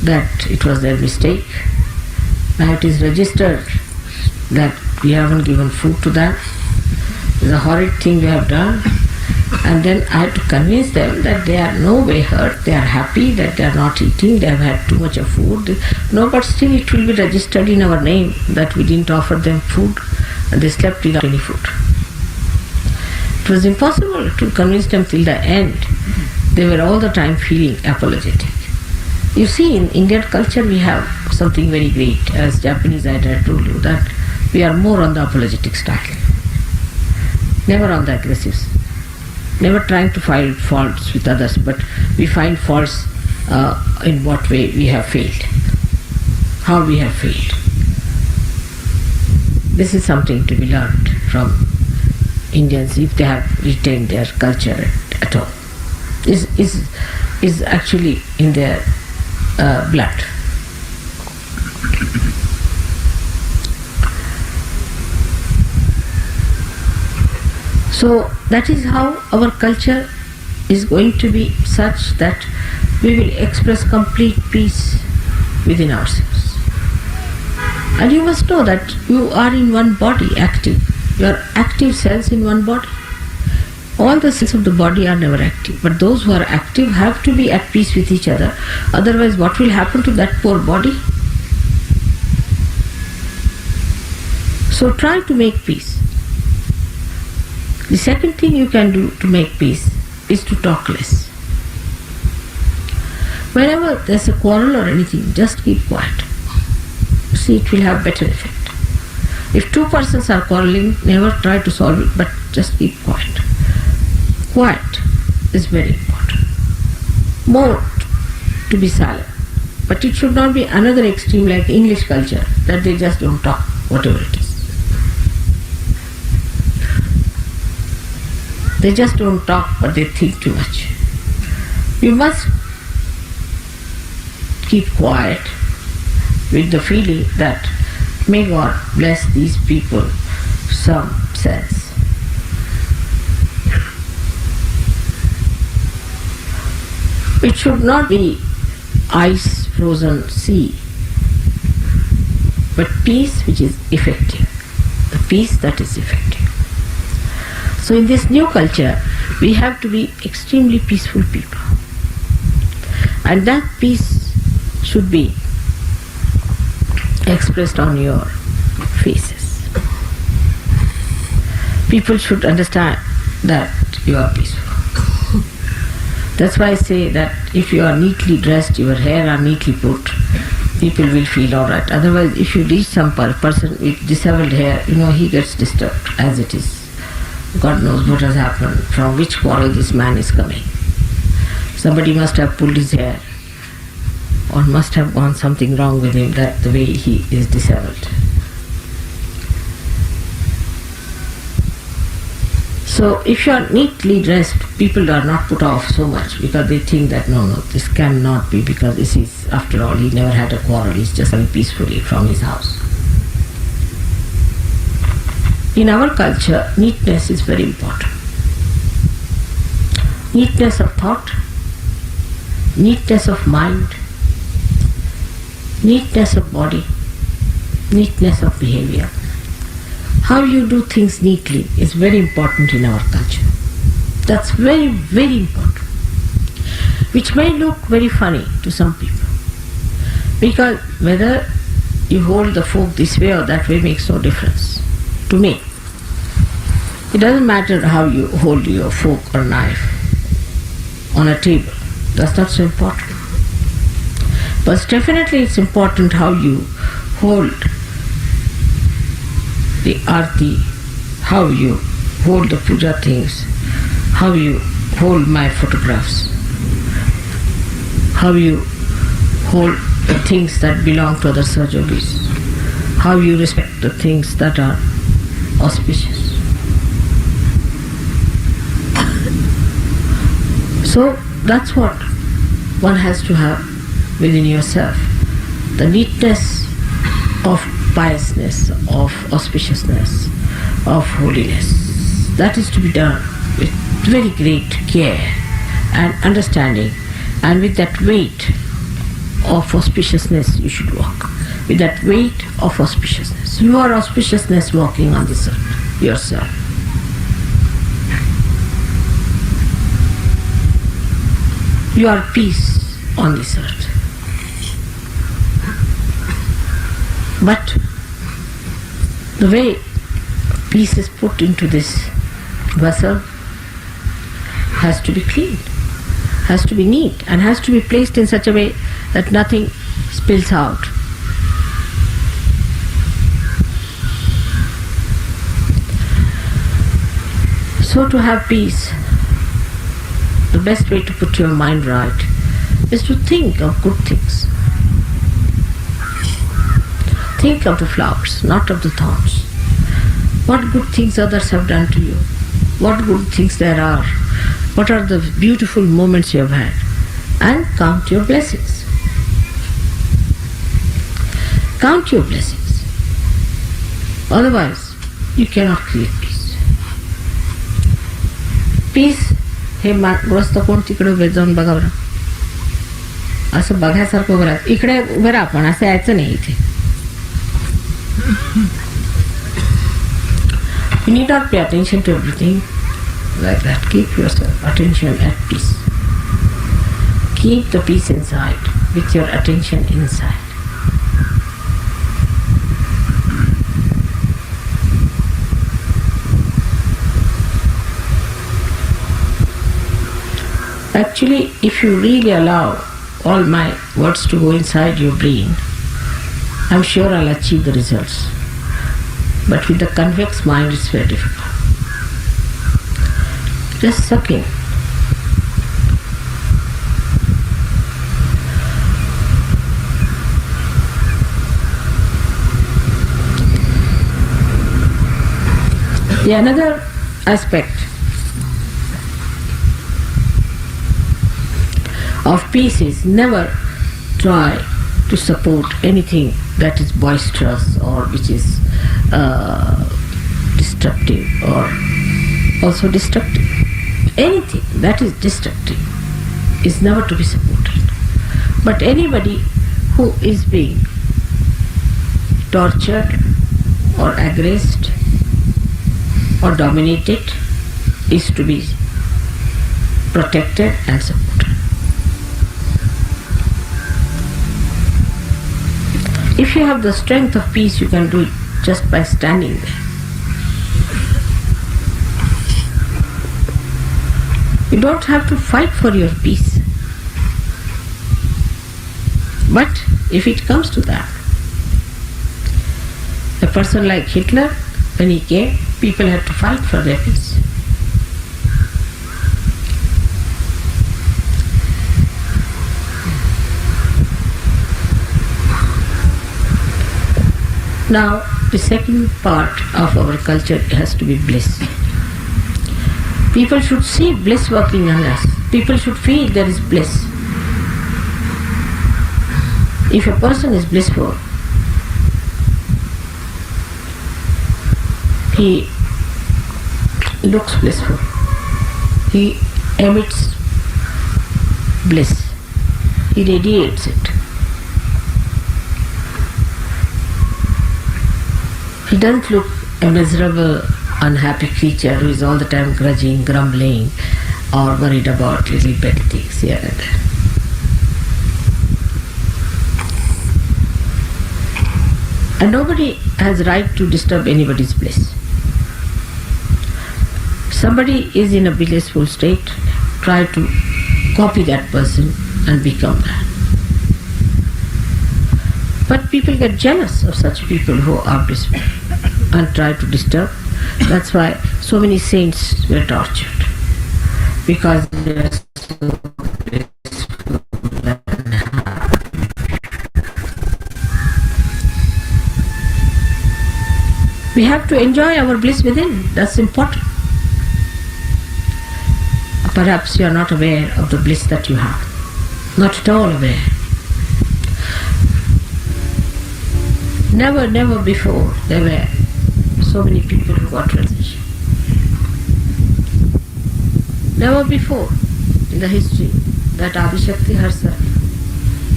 that it was their mistake. Now it is registered that we haven't given food to them. It's a horrid thing we have done. And then I had to convince them that they are no way hurt, they are happy that they are not eating, they have had too much of food. No, but still it will be registered in our name that we didn't offer them food and they slept without any food. It was impossible to convince them till the end. They were all the time feeling apologetic. You see, in Indian culture we have something very great. As Japanese, I had told you that we are more on the apologetic style. Never on the aggressive. Never trying to find faults with others, but we find faults in what way we have failed. How we have failed. This is something to be learned from Indians if they have retained their culture at all. Is actually in their blood. So that is how our culture is going to be such that we will express complete peace within ourselves. And you must know that you are in one body, active. You are active cells in one body. All the cells of the body are never active, but those who are active have to be at peace with each other. Otherwise, what will happen to that poor body? So try to make peace. The second thing you can do to make peace is to talk less. Whenever there's a quarrel or anything, just keep quiet. See, it will have better effect. If two persons are quarreling, never try to solve it, but just keep quiet. Quiet is very important. More to be silent. But it should not be another extreme like English culture, that they just don't talk, whatever it is. They just don't talk, but they think too much. You must keep quiet with the feeling that may God bless these people some sense. It should not be ice frozen sea, but peace which is effective, the peace that is effective. So in this new culture, we have to be extremely peaceful people. And that peace should be expressed on your faces. People should understand that you are peaceful. That's why I say that if you are neatly dressed, your hair are neatly put, people will feel alright. Otherwise, if you reach some person with disheveled hair, he gets disturbed as it is. God knows what has happened, from which quarrel this man is coming. Somebody must have pulled his hair, or must have gone something wrong with him, that the way he is disheveled. So if you are neatly dressed, people are not put off so much because they think that no, this cannot be, because this is, after all, he never had a quarrel, he's just coming peacefully from his house. In our culture, neatness is very important. Neatness of thought, neatness of mind, neatness of body, neatness of behavior. How you do things neatly is very important in our culture. That's very, very important. Which may look very funny to some people. Because whether you hold the fork this way or that way makes no difference to me. It doesn't matter how you hold your fork or knife on a table. That's not so important. But definitely it's important how you hold the arti, how you hold the puja things, how you hold my photographs, how you hold the things that belong to other Sahajogis, how you respect the things that are auspicious. So that's what one has to have within yourself, the neatness of piousness, of auspiciousness, of holiness. That is to be done with very great care and understanding, and with that weight of auspiciousness you should walk. With that weight of auspiciousness. You are auspiciousness walking on this earth yourself. You are peace on this earth. But the way peace is put into this vessel has to be clean, has to be neat, and has to be placed in such a way that nothing spills out. So to have peace, the best way to put your mind right is to think of good things. Think of the flowers, not of the thorns. What good things others have done to you? What good things there are? What are the beautiful moments you have had? And count your blessings. Count your blessings. Otherwise, you cannot create peace. Peace हे ग्रस्त कोण तिकडे उभे जाऊन बघा बरं, असं बघायसारखं उभं राहत. इकडे उभं राहा, आपण असं यायचं नाही इथे. You need not pay attention to everything like that. Keep your attention at peace. Keep the peace inside with your attention inside. Actually, if you really allow all my words to go inside your brain, I'm sure I'll achieve the results. But with the convex mind, it's very difficult. Just suck in. The another aspect of peace is never try to support anything that is boisterous or which is destructive or also destructive. Anything that is destructive is never to be supported. But anybody who is being tortured or aggressed or dominated is to be protected and supported. If you have the strength of peace, you can do it just by standing there. You don't have to fight for your peace. But if it comes to that, a person like Hitler, when he came, people had to fight for their peace. Now, the second part of our culture has to be bliss. People should see bliss working on us. People should feel there is bliss. If a person is blissful, he looks blissful. He emits bliss. He radiates it. He doesn't look a miserable, unhappy creature who is all the time grudging, grumbling, or worried about little petty things here and there. And nobody has right to disturb anybody's bliss. Somebody is in a blissful state, try to copy that person and become that. But people get jealous of such people who are blissful and try to disturb. That's why so many saints were tortured, because they are so blissful and happy. We have to enjoy our bliss within. That's important. Perhaps you are not aware of the bliss that you have. Not at all aware. Never before there were so many people who got realization. Never before in the history that Adishakti herself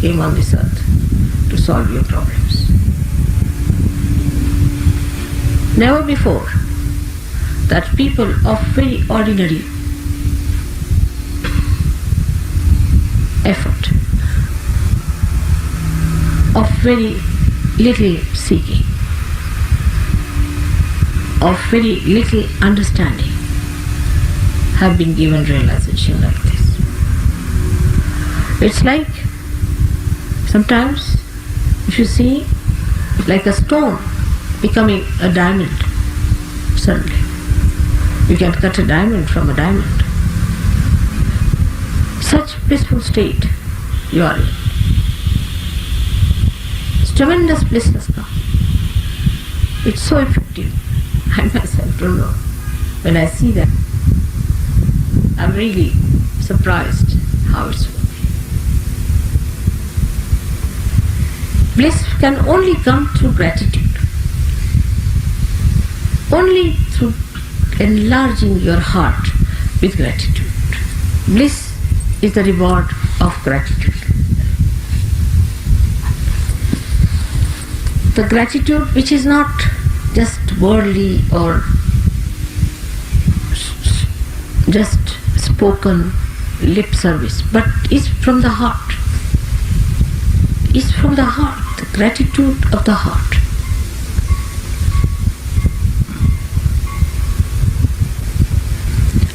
came on this earth to solve your problems. Never before that people of very ordinary effort, of very little seeking, of very little understanding, have been given realization like this. It's like sometimes if you see like a stone becoming a diamond suddenly. You can cut a diamond from a diamond. Such blissful state you are in. It's tremendous bliss has come. It's so effective. I myself don't know. When I see that, I'm really surprised how it's working. Bliss can only come through gratitude. Only through enlarging your heart with gratitude. Bliss is the reward of gratitude. The gratitude which is not just worldly or just spoken lip service, but is from the heart. Is from the heart, the gratitude of the heart.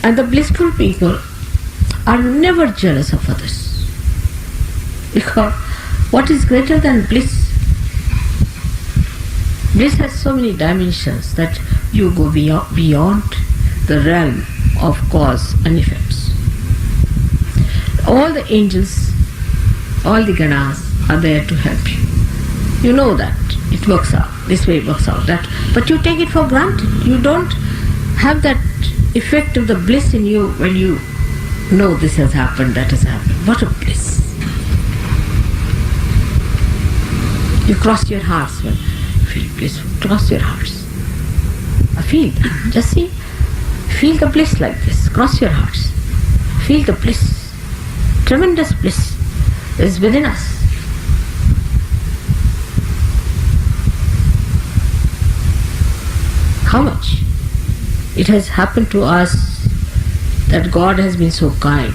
And the blissful people are never jealous of others. Because what is greater than bliss? Bliss has so many dimensions that you go beyond the realm of cause and effects. All the angels, all the ganas are there to help you. You know that it works out, this way it works out, that, but you take it for granted. You don't have that effect of the bliss in you when you know this has happened, that has happened. What a bliss. You cross your hearts when you feel blissful. Cross your hearts. I feel that. Just see. Feel the bliss like this. Cross your hearts. Feel the bliss. Tremendous bliss is within us. How much it has happened to us that God has been so kind.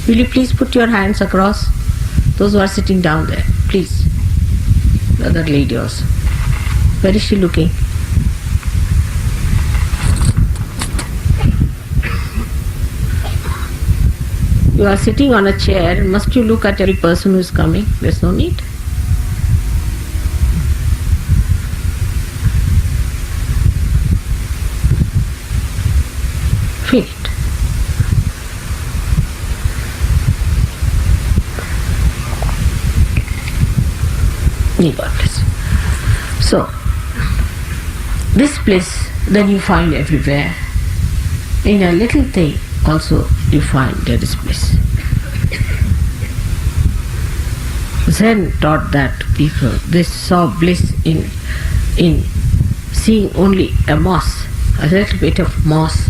Will you please put your hands across? Those who are sitting down there, please. The other lady also. Where is she looking? You are sitting on a chair. Must you look at every person who is coming? There's no need. Feel it. May God bless you. So, this place then you find everywhere. In a little thing also you find there is bliss. Zen taught that people, they saw bliss in seeing only a moss, a little bit of moss.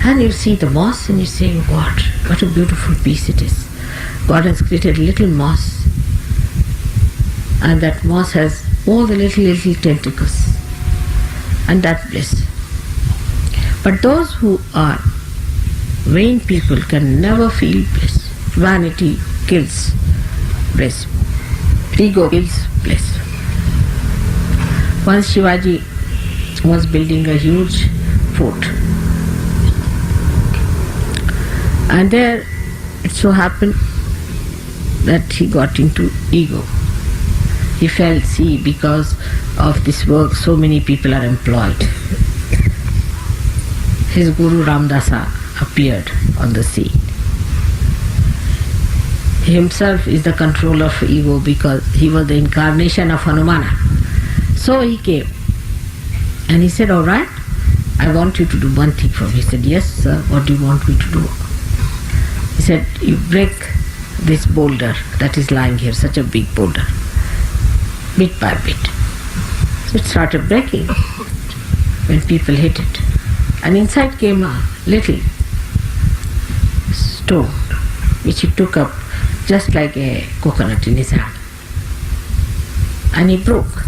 And you see the moss and you say, what a beautiful piece it is. God has created little moss, and that moss has all the little tentacles, and that bliss. But those who are vain people can never feel bliss. Vanity kills bliss. Ego kills bliss. Once Shivaji was building a huge fort, and there it so happened that he got into ego. He felt, see, because of this work so many people are employed. His Guru Ramdasa appeared on the scene. He himself is the controller of ego because he was the incarnation of Hanumana. So he came and he said, all right, I want you to do one thing for me. He said, yes, sir, what do you want me to do? He said, you break this boulder that is lying here, such a big boulder, bit by bit. So it started breaking when people hit it. And inside came a little stone which he took up just like a coconut in his hand. And he broke.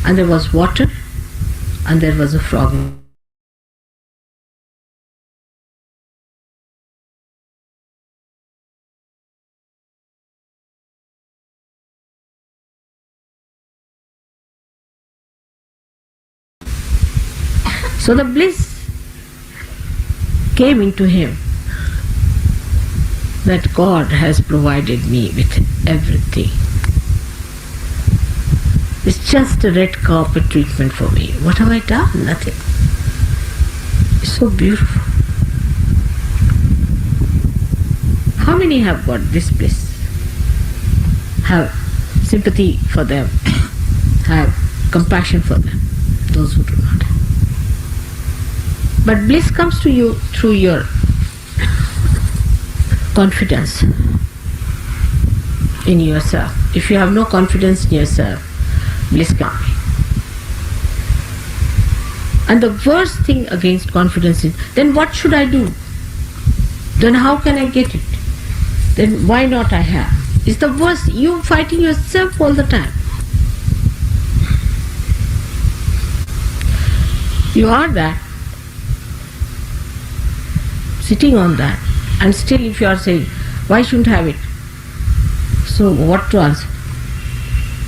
And there was water and there was a frog. So the bliss came into him that God has provided me with everything. It's just a red carpet treatment for me. What have I done? Nothing. It's so beautiful. How many have got this bliss? Have sympathy for them, have compassion for them, those who do not. But bliss comes to you through your confidence in yourself. If you have no confidence in yourself, bliss can't be. And the worst thing against confidence is, then what should I do? Then how can I get it? Then why not I have? It's the worst. You fighting yourself all the time. You are that, sitting on that, and still if you are saying, why shouldn't have it? So what to answer?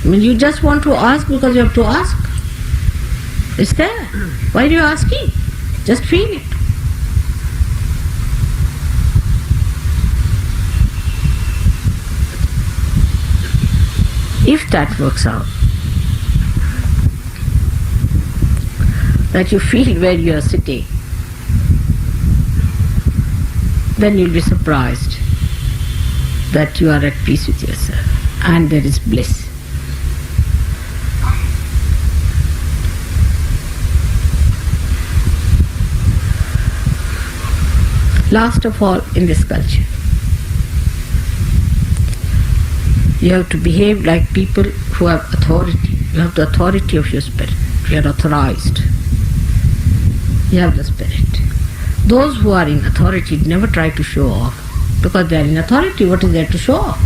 I mean, you just want to ask because you have to ask. It's there. Why are you asking? Just feel it. If that works out, that you feel where you are sitting, then you'll be surprised that you are at peace with yourself and there is bliss. Last of all, in this culture, you have to behave like people who have authority. You have the authority of your spirit. You are authorized. You have the spirit. Those who are in authority never try to show off. Because they are in authority, what is there to show off?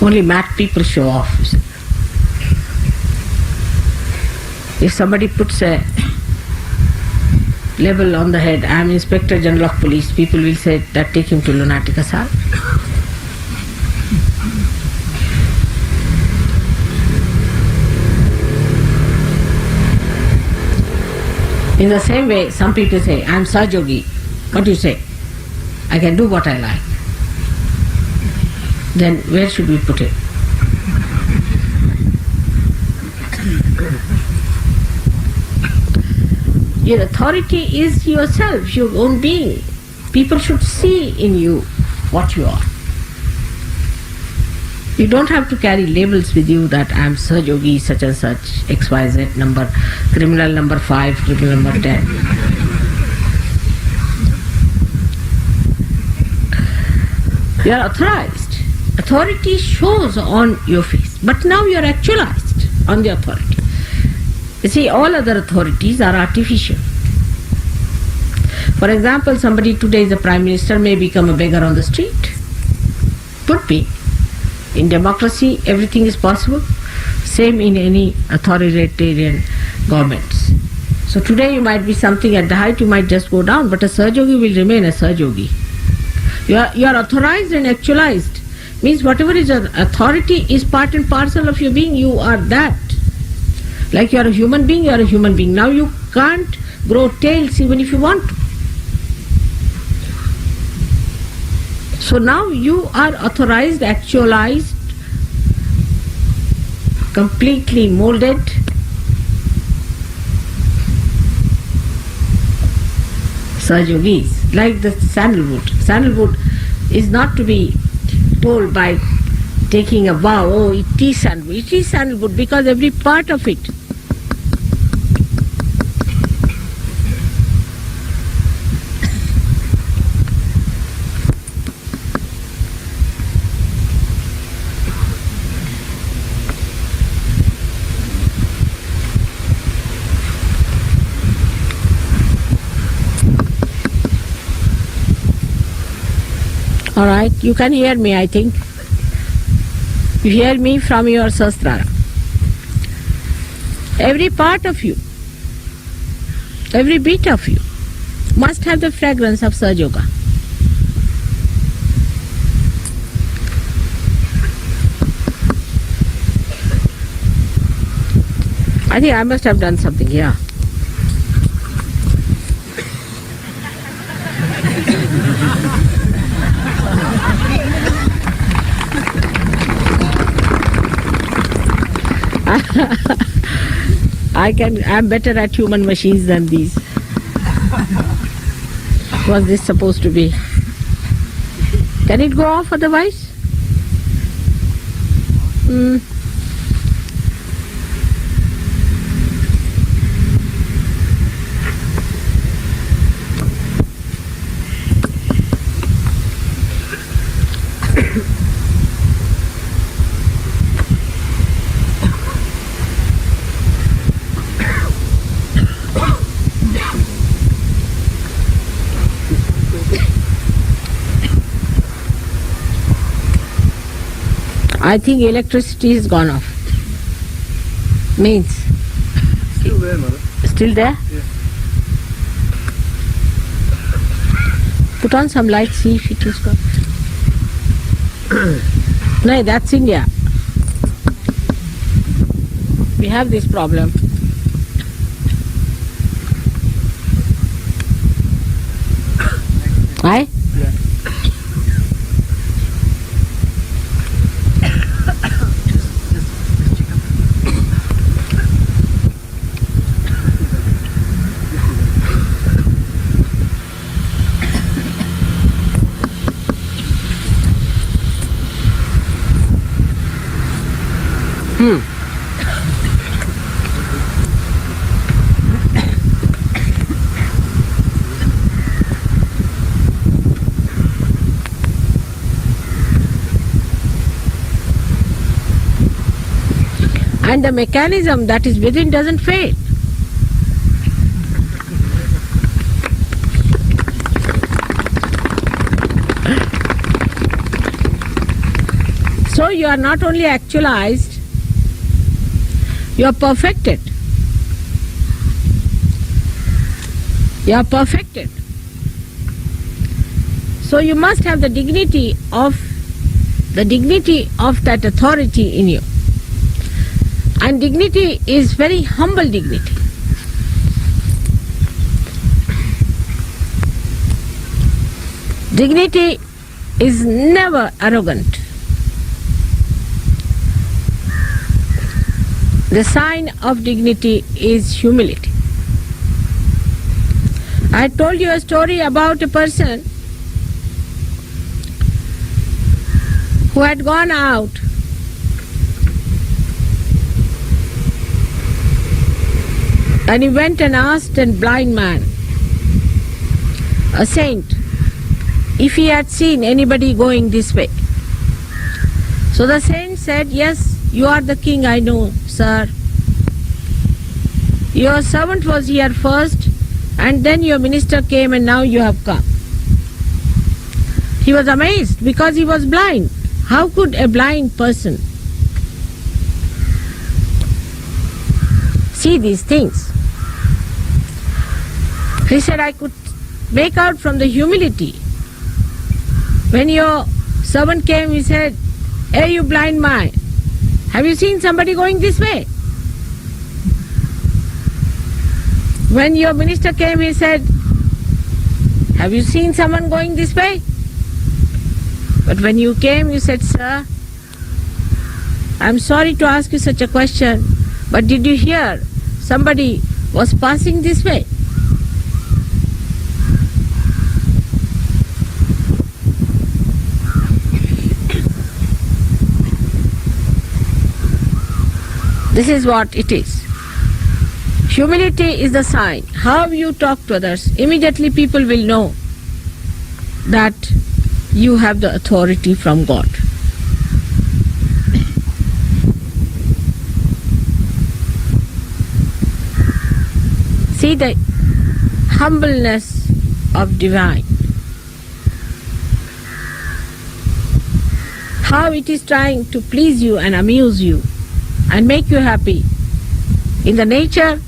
Only mad people show off. If somebody puts a label on the head, I am Inspector General of Police, people will say that take him to lunatic asylum. In the same way, some people say, I am Sahajogi. What do you say? I can do what I like. Then where should we put it? Your authority is yourself, your own being. People should see in you what you are. You don't have to carry labels with you that I am Sahajogi, such and such, XYZ number, criminal number 5, criminal number 10. You are authorized. Authority shows on your face, but now you are actualized on the authority. You see, all other authorities are artificial. For example, somebody today is a prime minister may become a beggar on the street. Could be. In democracy, everything is possible. Same in any authoritarian governments. So today you might be something at the height, you might just go down, but a Sahajogi will remain a Sahajogi. You are authorized and actualized. Means whatever is your authority is part and parcel of your being. You are that. Like you are a human being, you are a human being. Now you can't grow tails even if you want to. So now you are authorized, actualized, completely molded. Sahajogis, like the sandalwood. Sandalwood is not to be told by taking a vow, oh, it is sandalwood. It is sandalwood because every part of it all right, you can hear me, I think. You hear me from your Sahasrara. Every part of you, every bit of you must have the fragrance of Sahajoga. I think I must have done something here. I'm better at human machines than these. Was this supposed to be? Can it go off otherwise? I think electricity has gone off. Means Still there, mother. still there? Yeah. Put on some light, see if it is gone. No, that's India. We have this problem. Aye? Yeah. And the mechanism that is within doesn't fade. So you are not only actualized, you are perfected. You are perfected. So you must have the dignity of that authority in you. And dignity is very humble dignity. Dignity is never arrogant. The sign of dignity is humility. I told you a story about a person who had gone out and he went and asked a blind man, a saint, if he had seen anybody going this way. So the saint said, yes, you are the king, I know, sir. Your servant was here first and then your minister came and now you have come. He was amazed because he was blind. How could a blind person see these things? He said, I could make out from the humility. When your servant came, he said, hey, you blind man, have you seen somebody going this way? When your minister came, he said, have you seen someone going this way? But when you came, you said, sir, I'm sorry to ask you such a question, but did you hear somebody was passing this way? This is what it is. Humility is the sign. How you talk to others, immediately people will know that you have the authority from God. See the humbleness of divine. How it is trying to please you and amuse you and make you happy in the nature,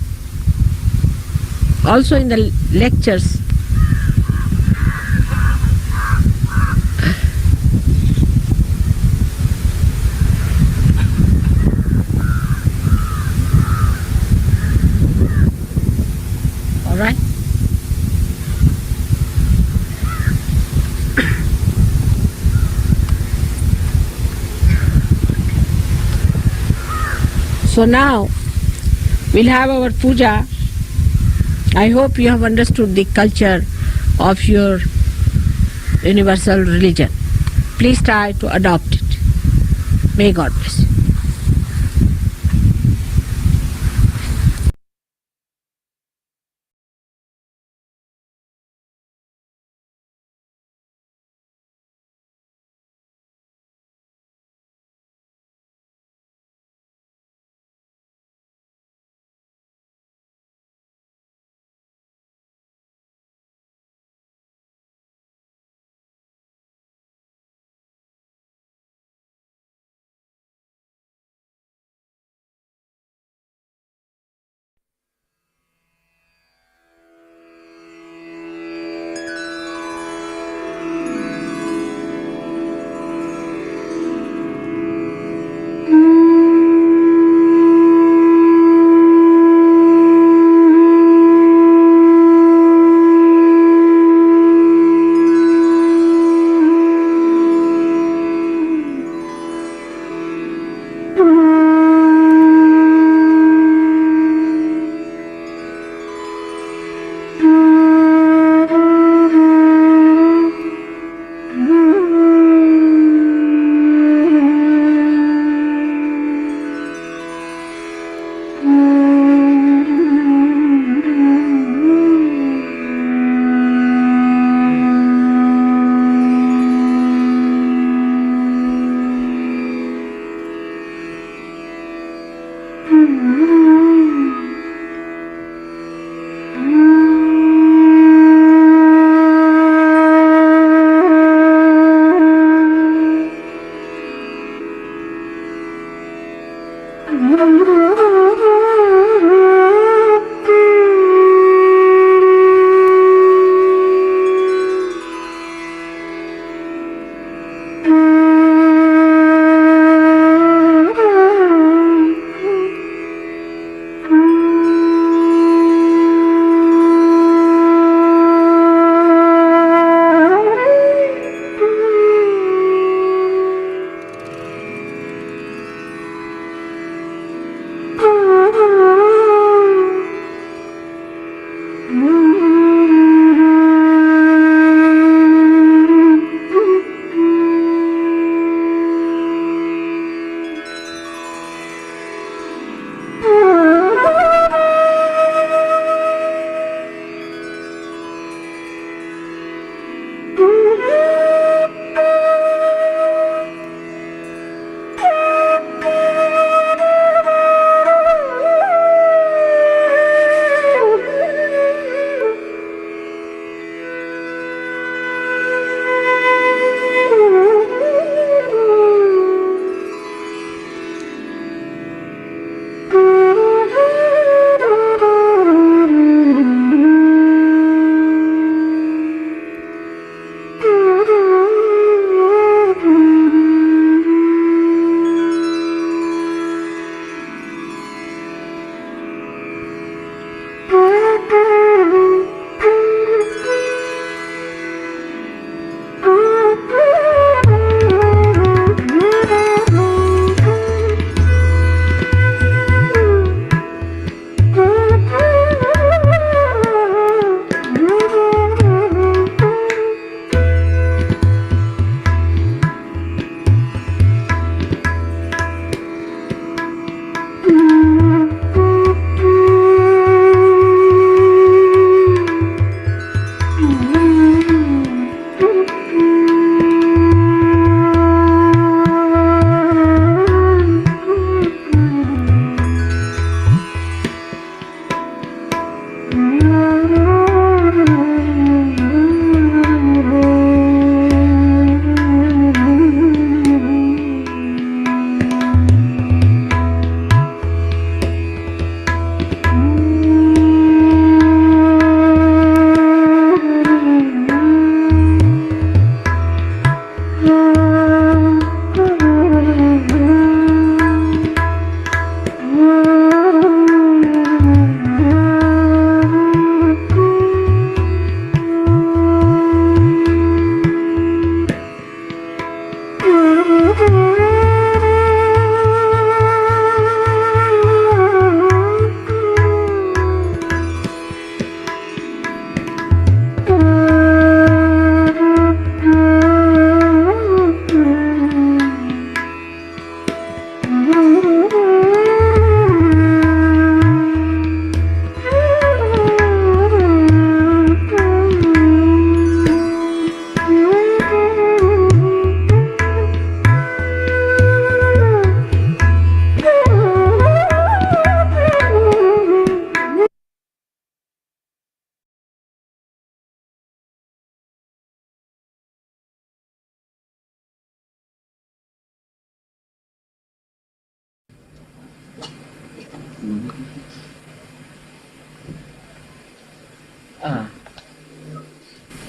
also in the lectures. All right? So now we'll have our puja. I hope you have understood the culture of your universal religion. Please try to adopt it. May God bless you.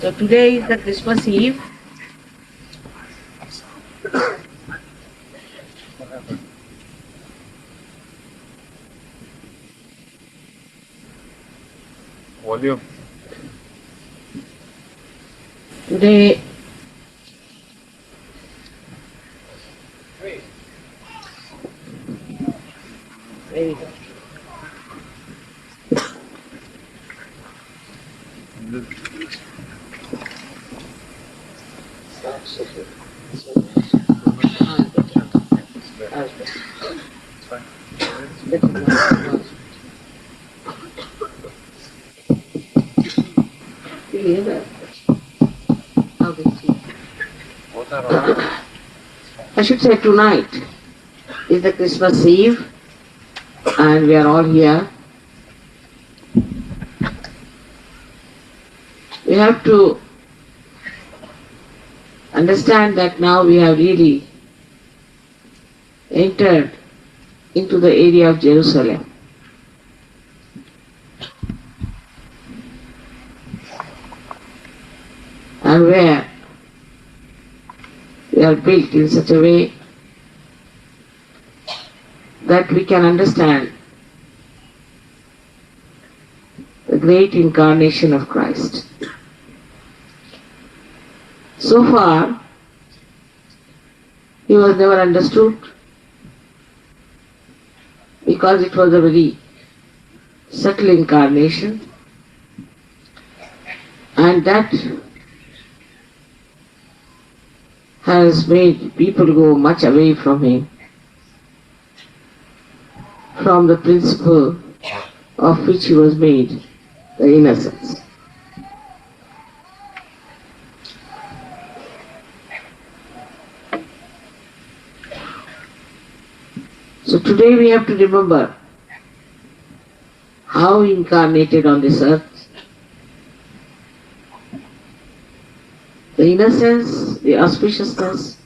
So today is the Christmas Eve. Volume. Today very good. I should say tonight is the Christmas Eve, and we are all here. We have to understand that now we have really entered into the area of Jerusalem. And where we are built in such a way that we can understand the great incarnation of Christ. So far, he was never understood because it was a very subtle incarnation, and that has made people go much away from him, from the principle of which he was made, the innocence. So today we have to remember how he incarnated on this earth. The innocence, the auspiciousness,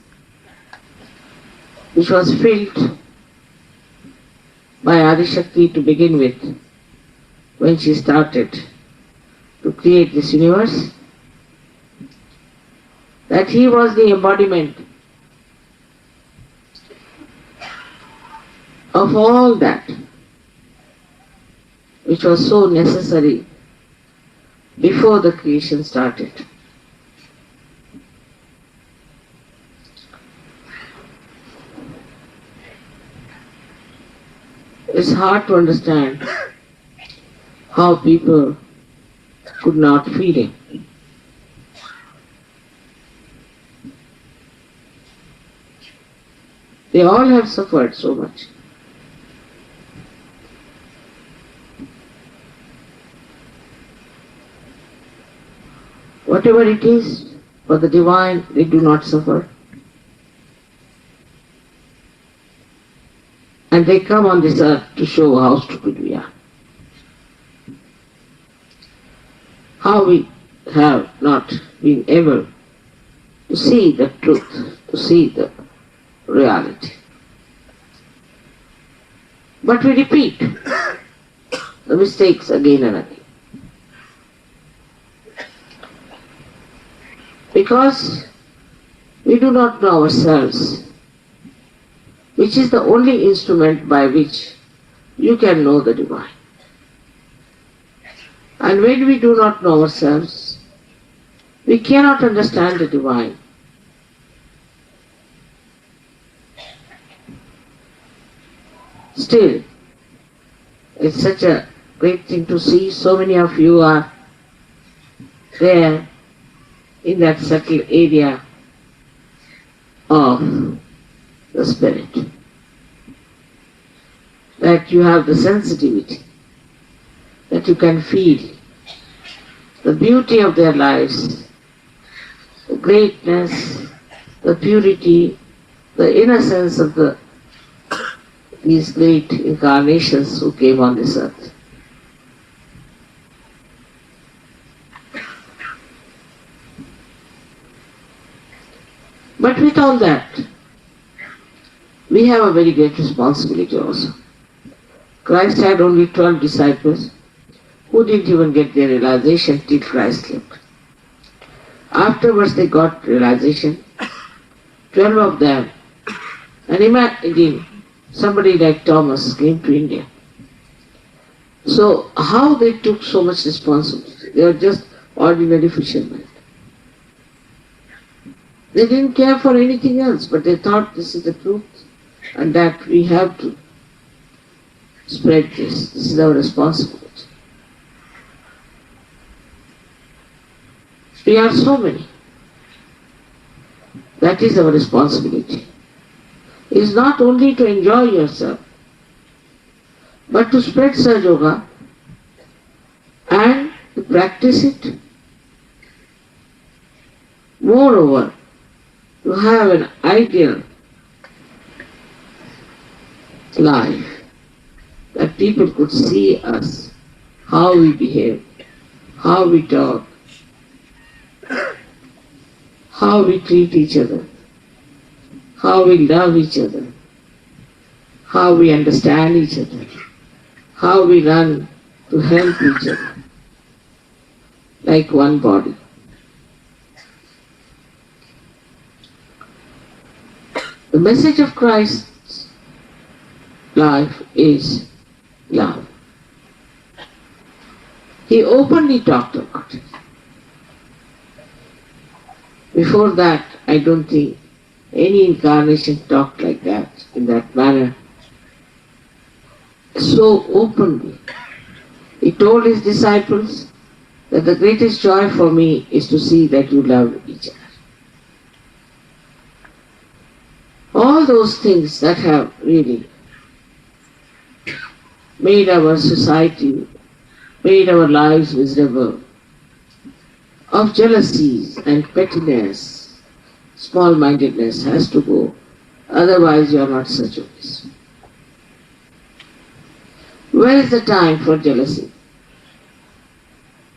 which was filled by Adishakti to begin with when she started to create this universe, that he was the embodiment of all that which was so necessary before the creation started. It's hard to understand how people could not feel him. They all have suffered so much. Whatever it is, for the divine, they do not suffer. And they come on this earth to show how stupid we are. How we have not been able to see the truth, to see the reality. But we repeat the mistakes again and again. Because we do not know ourselves, which is the only instrument by which you can know the divine. And when we do not know ourselves, we cannot understand the divine. Still, it's such a great thing to see so many of you are there in that subtle area of the spirit. That you have the sensitivity, that you can feel the beauty of their lives, the greatness, the purity, the innocence of these great incarnations who came on this earth. But with all that, we have a very great responsibility also. Christ had only 12 disciples who didn't even get their realization till Christ left. Afterwards they got realization, 12 of them. And imagine somebody like Thomas came to India. So how they took so much responsibility? They were just ordinary fishermen. They didn't care for anything else, but they thought this is the truth and that we have to spread this. This is our responsibility. We are so many. That is our responsibility. It is not only to enjoy yourself, but to spread Sahaja Yoga and to practice it. Moreover, to have an ideal life that people could see us, how we behave, how we talk, how we treat each other, how we love each other, how we understand each other, how we run to help each other, like one body. The message of Christ's life is love. He openly talked about it. Before that, I don't think any incarnation talked like that, in that manner, so openly. He told his disciples that the greatest joy for me is to see that you love each other. All those things that have really made our society, made our lives miserable, of jealousies and pettiness, small-mindedness has to go. Otherwise you are not such a person. Where is the time for jealousy?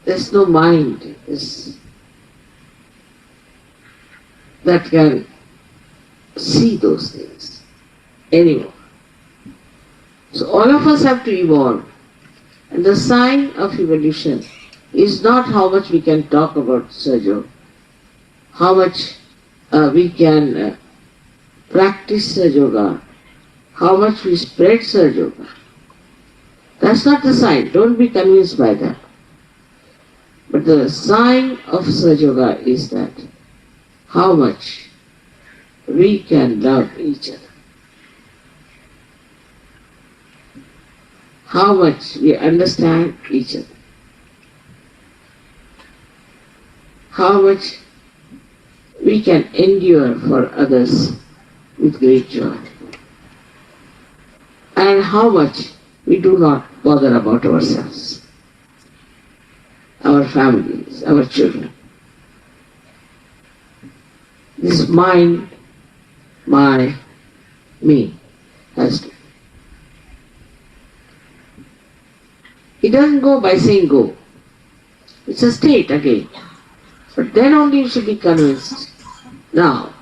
There's no mind that can see those things anymore. So all of us have to evolve. And the sign of evolution is not how much we can talk about Sahaja, how much we can practice Sahaja Yoga, how much we spread Sahaja Yoga. That's not the sign. Don't be convinced by that. But the sign of Sahaja Yoga is that how much we can love each other. How much we understand each other. How much we can endure for others with great joy. And how much we do not bother about ourselves, our families, our children. This mind, my, me, has to. It doesn't go by saying go. It's a state again. But then only you should be convinced. Now,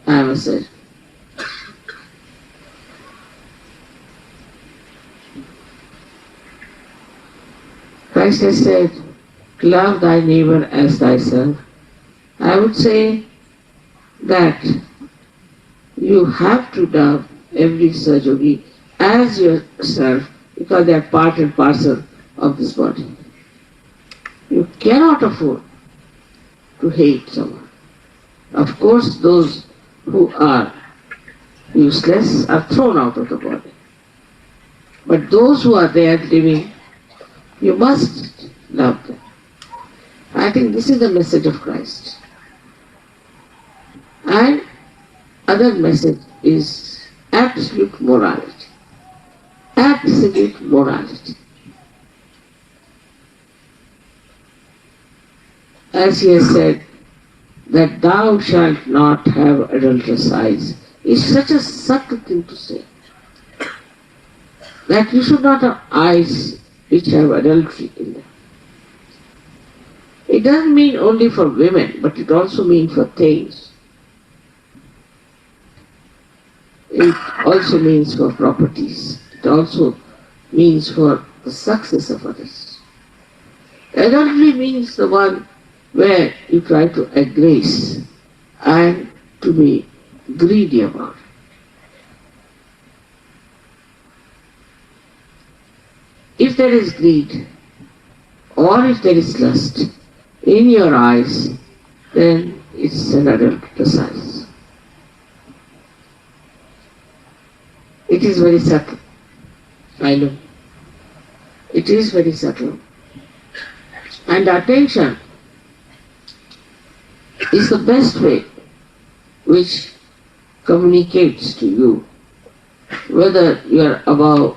I am a surgeon. Christ has said, love thy neighbor as thyself. I would say that you have to love every Sahaja as yourself because they are part and parcel of this body. You cannot afford to hate someone. Of course, those who are useless are thrown out of the body. But those who are there living, you must love them. I think this is the message of Christ. And other message is absolute morality. Absolute morality. As he has said, that thou shalt not have adulterous eyes, is such a subtle thing to say. That you should not have eyes which have adultery in them. It doesn't mean only for women, but it also means for things. It also means for properties. It also means for the success of others. Adultery means the one where you try to aggrace and to be greedy about it. If there is greed or if there is lust in your eyes, then it's an adulterous eyes. It is very subtle. I know. It is very subtle. And attention is the best way which communicates to you whether you are above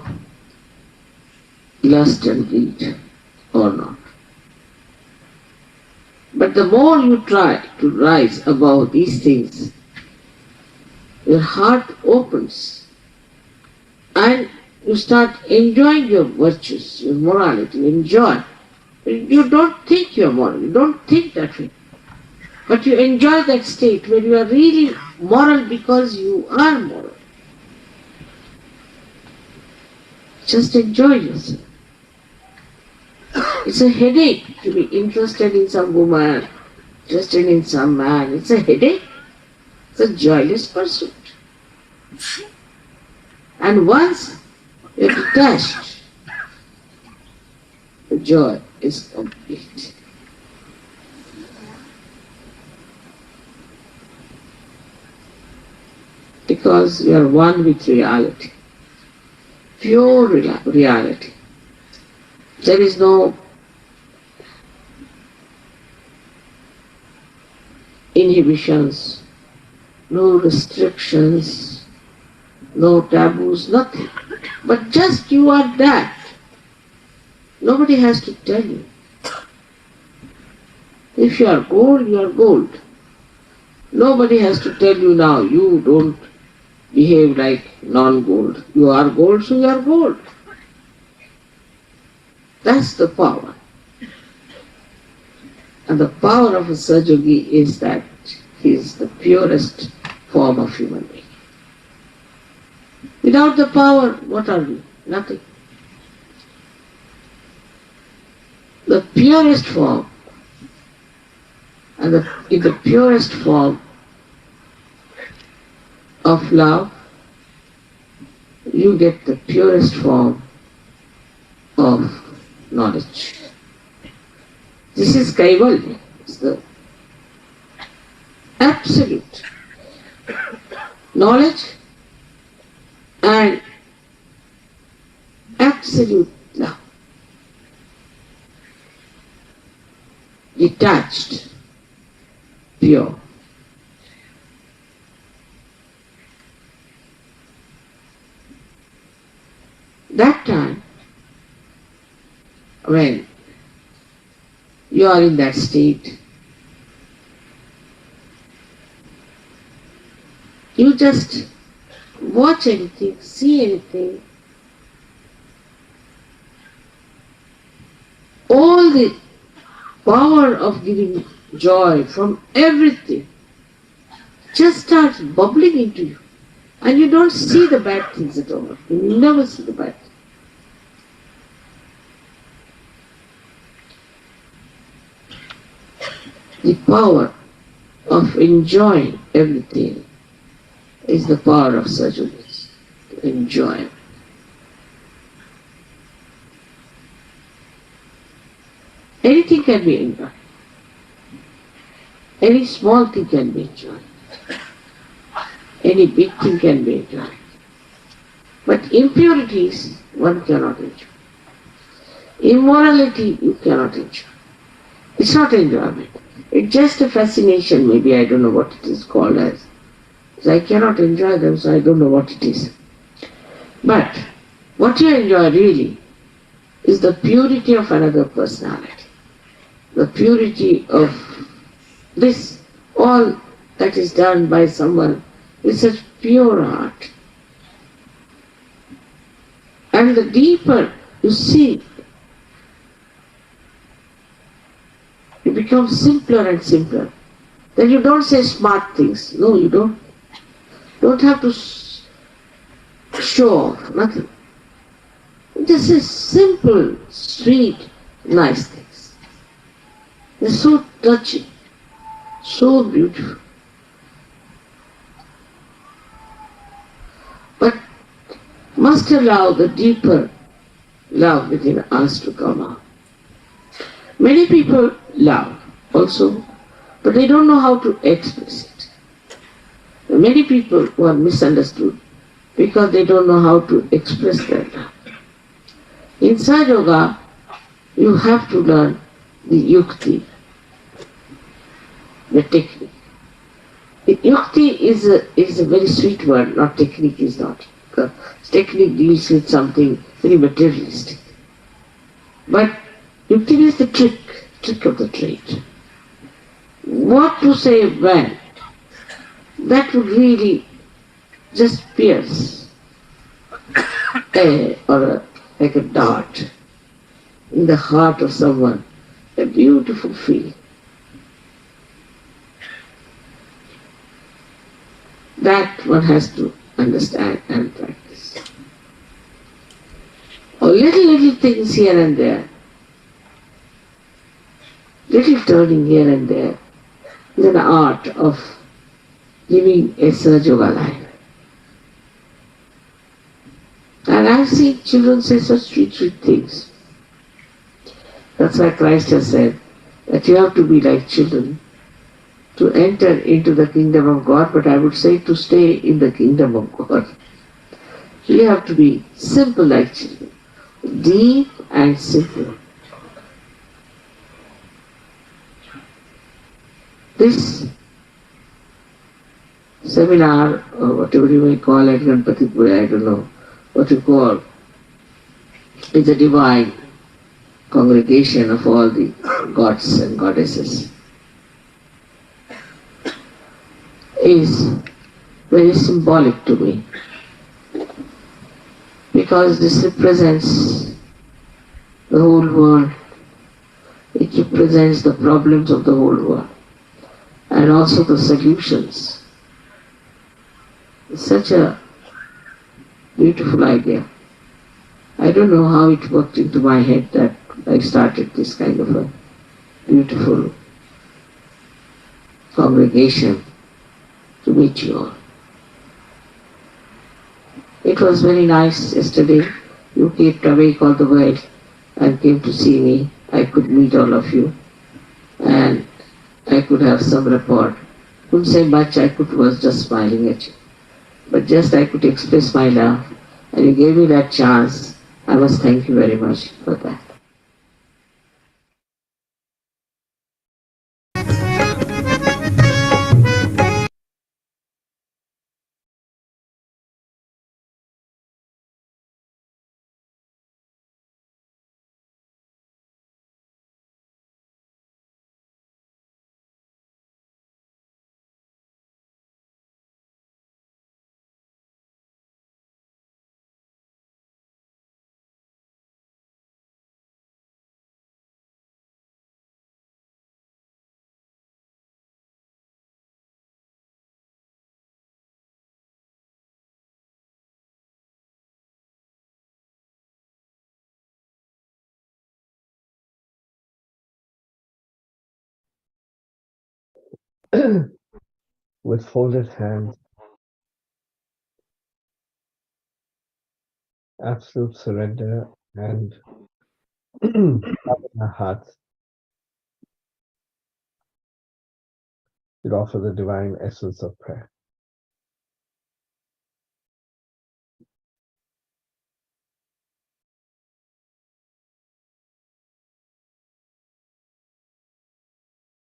lust and greed or not. But the more you try to rise above these things, your heart opens and you start enjoying your virtues, your morality, enjoy. You don't think you're moral, you don't think that way. But you enjoy that state where you are really moral because you are moral. Just enjoy yourself. It's a headache to be interested in some woman, interested in some man. It's a headache. It's a joyless pursuit. And once you're detached, the joy is complete. Because you are one with reality. Pure reality. There is no inhibitions, no restrictions, no taboos, nothing. But just you are that. Nobody has to tell you. If you are gold, you are gold. Nobody has to tell you now, you don't behave like non-gold. You are gold, so you are gold. That's the power. And the power of a Sahaja-yogi is that he is the purest form of human being. Without the power, what are we? Nothing. The purest form, and in the purest form of love, you get the purest form of knowledge. This is Kaivalya. It's the absolute knowledge and absolute love. Detached, pure. That time, when you are in that state, you just watch anything, see anything, all the power of giving joy from everything just starts bubbling into you. And you don't see the bad things at all. You never see the bad things. The power of enjoying everything is the power of Sahaja-yogi. To enjoy. Anything can be enjoyed. Any small thing can be enjoyed. Any big thing can be enjoyed. But impurities, one cannot enjoy. Immorality, you cannot enjoy. It's not enjoyment. It's just a fascination, maybe. I don't know what it is called as. So I cannot enjoy them, so I don't know what it is. But what you enjoy really is the purity of another personality. The purity of this, all that is done by someone with such pure heart. And the deeper you see, you become simpler and simpler. Then you don't say smart things. No, you don't. Don't have to show off, nothing. Just say simple, sweet, nice things. They're so touching, so beautiful. But must allow the deeper love within us to come out. Many people love also, but they don't know how to express it. Many people who are misunderstood because they don't know how to express their love. In Sahaja Yoga, you have to learn the yukti, the technique. The yukti is a very sweet word, not technique is not. Technique deals with something very materialistic. But yukti is the trick of the trade. What to say when, that would really just pierce like a dart in the heart of someone, a beautiful feeling. That one has to understand and practice. Or little things here and there, little turning here and there, is an art of giving a Sahaja Yoga life. And I've seen children say such sweet things. That's why Christ has said that you have to be like children to enter into the kingdom of God, but I would say to stay in the kingdom of God. You have to be simple like children, deep and simple. This seminar, or whatever you may call it, Ganpati Puri, I don't know what you call, is a divine congregation of all the gods and goddesses. Is very symbolic to me, because this represents the whole world. It represents the problems of the whole world and also the solutions. It's such a beautiful idea. I don't know how it worked into my head that I started this kind of a beautiful congregation to meet you all. It was very nice yesterday. You kept awake all the while and came to see me. I could meet all of you and I could have some rapport. Couldn't say much, was just smiling at you. But just I could express my love, and you gave me that chance. I must thank you very much for that. With folded hands, absolute surrender, and love in our hearts, we offer the divine essence of prayer.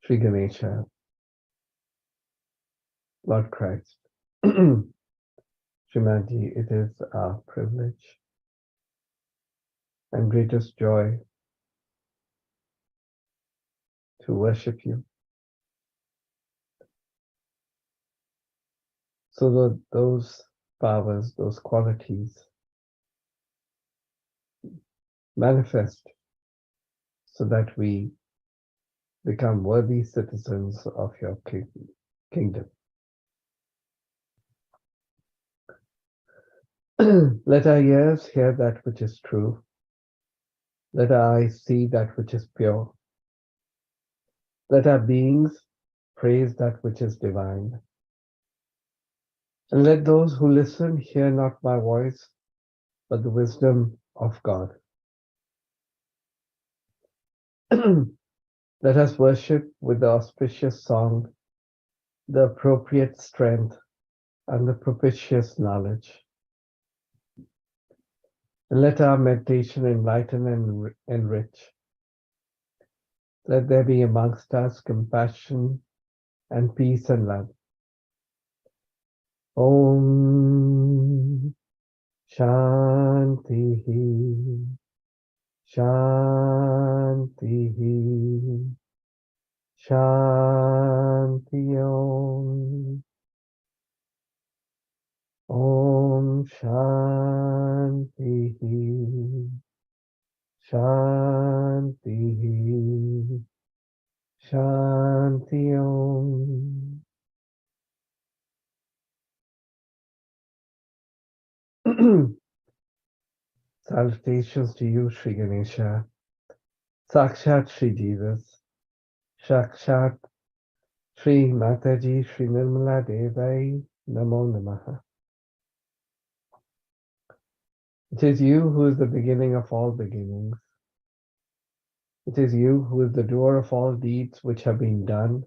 Sri Ganesha, Lord Christ, Srimadji, it is our privilege and greatest joy to worship you, so that those powers, those qualities manifest so that we become worthy citizens of your kingdom. Let our ears hear that which is true. Let our eyes see that which is pure. Let our beings praise that which is divine. And let those who listen hear not my voice, but the wisdom of God. Let us worship with the auspicious song, the appropriate strength, and the propitious knowledge. And let our meditation enlighten and enrich. Let there be amongst us compassion and peace and love. Om Shanti Shanti Shanti Om Shanti Shanti. Shanti Om. Salutations to you, Sri Ganesha. Sakshat Sri Jesus. Sakshat Sri Mataji Sri Nirmala Devai. Namo Namaha. It is you who is the beginning of all beginnings. It is you who is the doer of all deeds which have been done,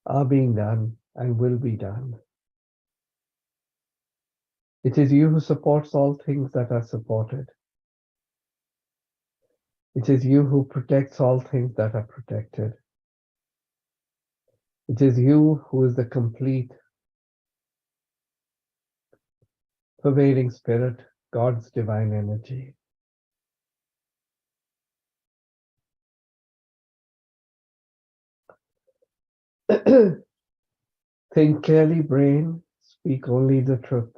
are being done, and will be done. It is you who supports all things that are supported. It is you who protects all things that are protected. It is you who is the complete, pervading spirit, God's divine energy. Think clearly, brain, speak only the truth.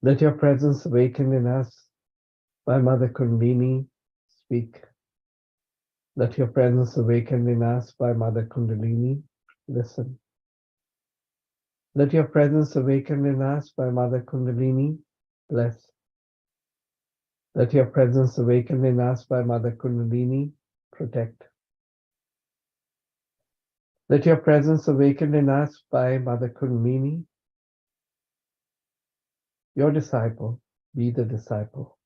Let your presence awaken in us by Mother Kundalini, speak. Let your presence awaken in us by Mother Kundalini, listen. Let your presence awaken in us by Mother Kundalini, bless. Let your presence awaken in us by Mother Kundalini, protect. Let your presence awaken in us by Mother Kundalini, your disciple, be the disciple.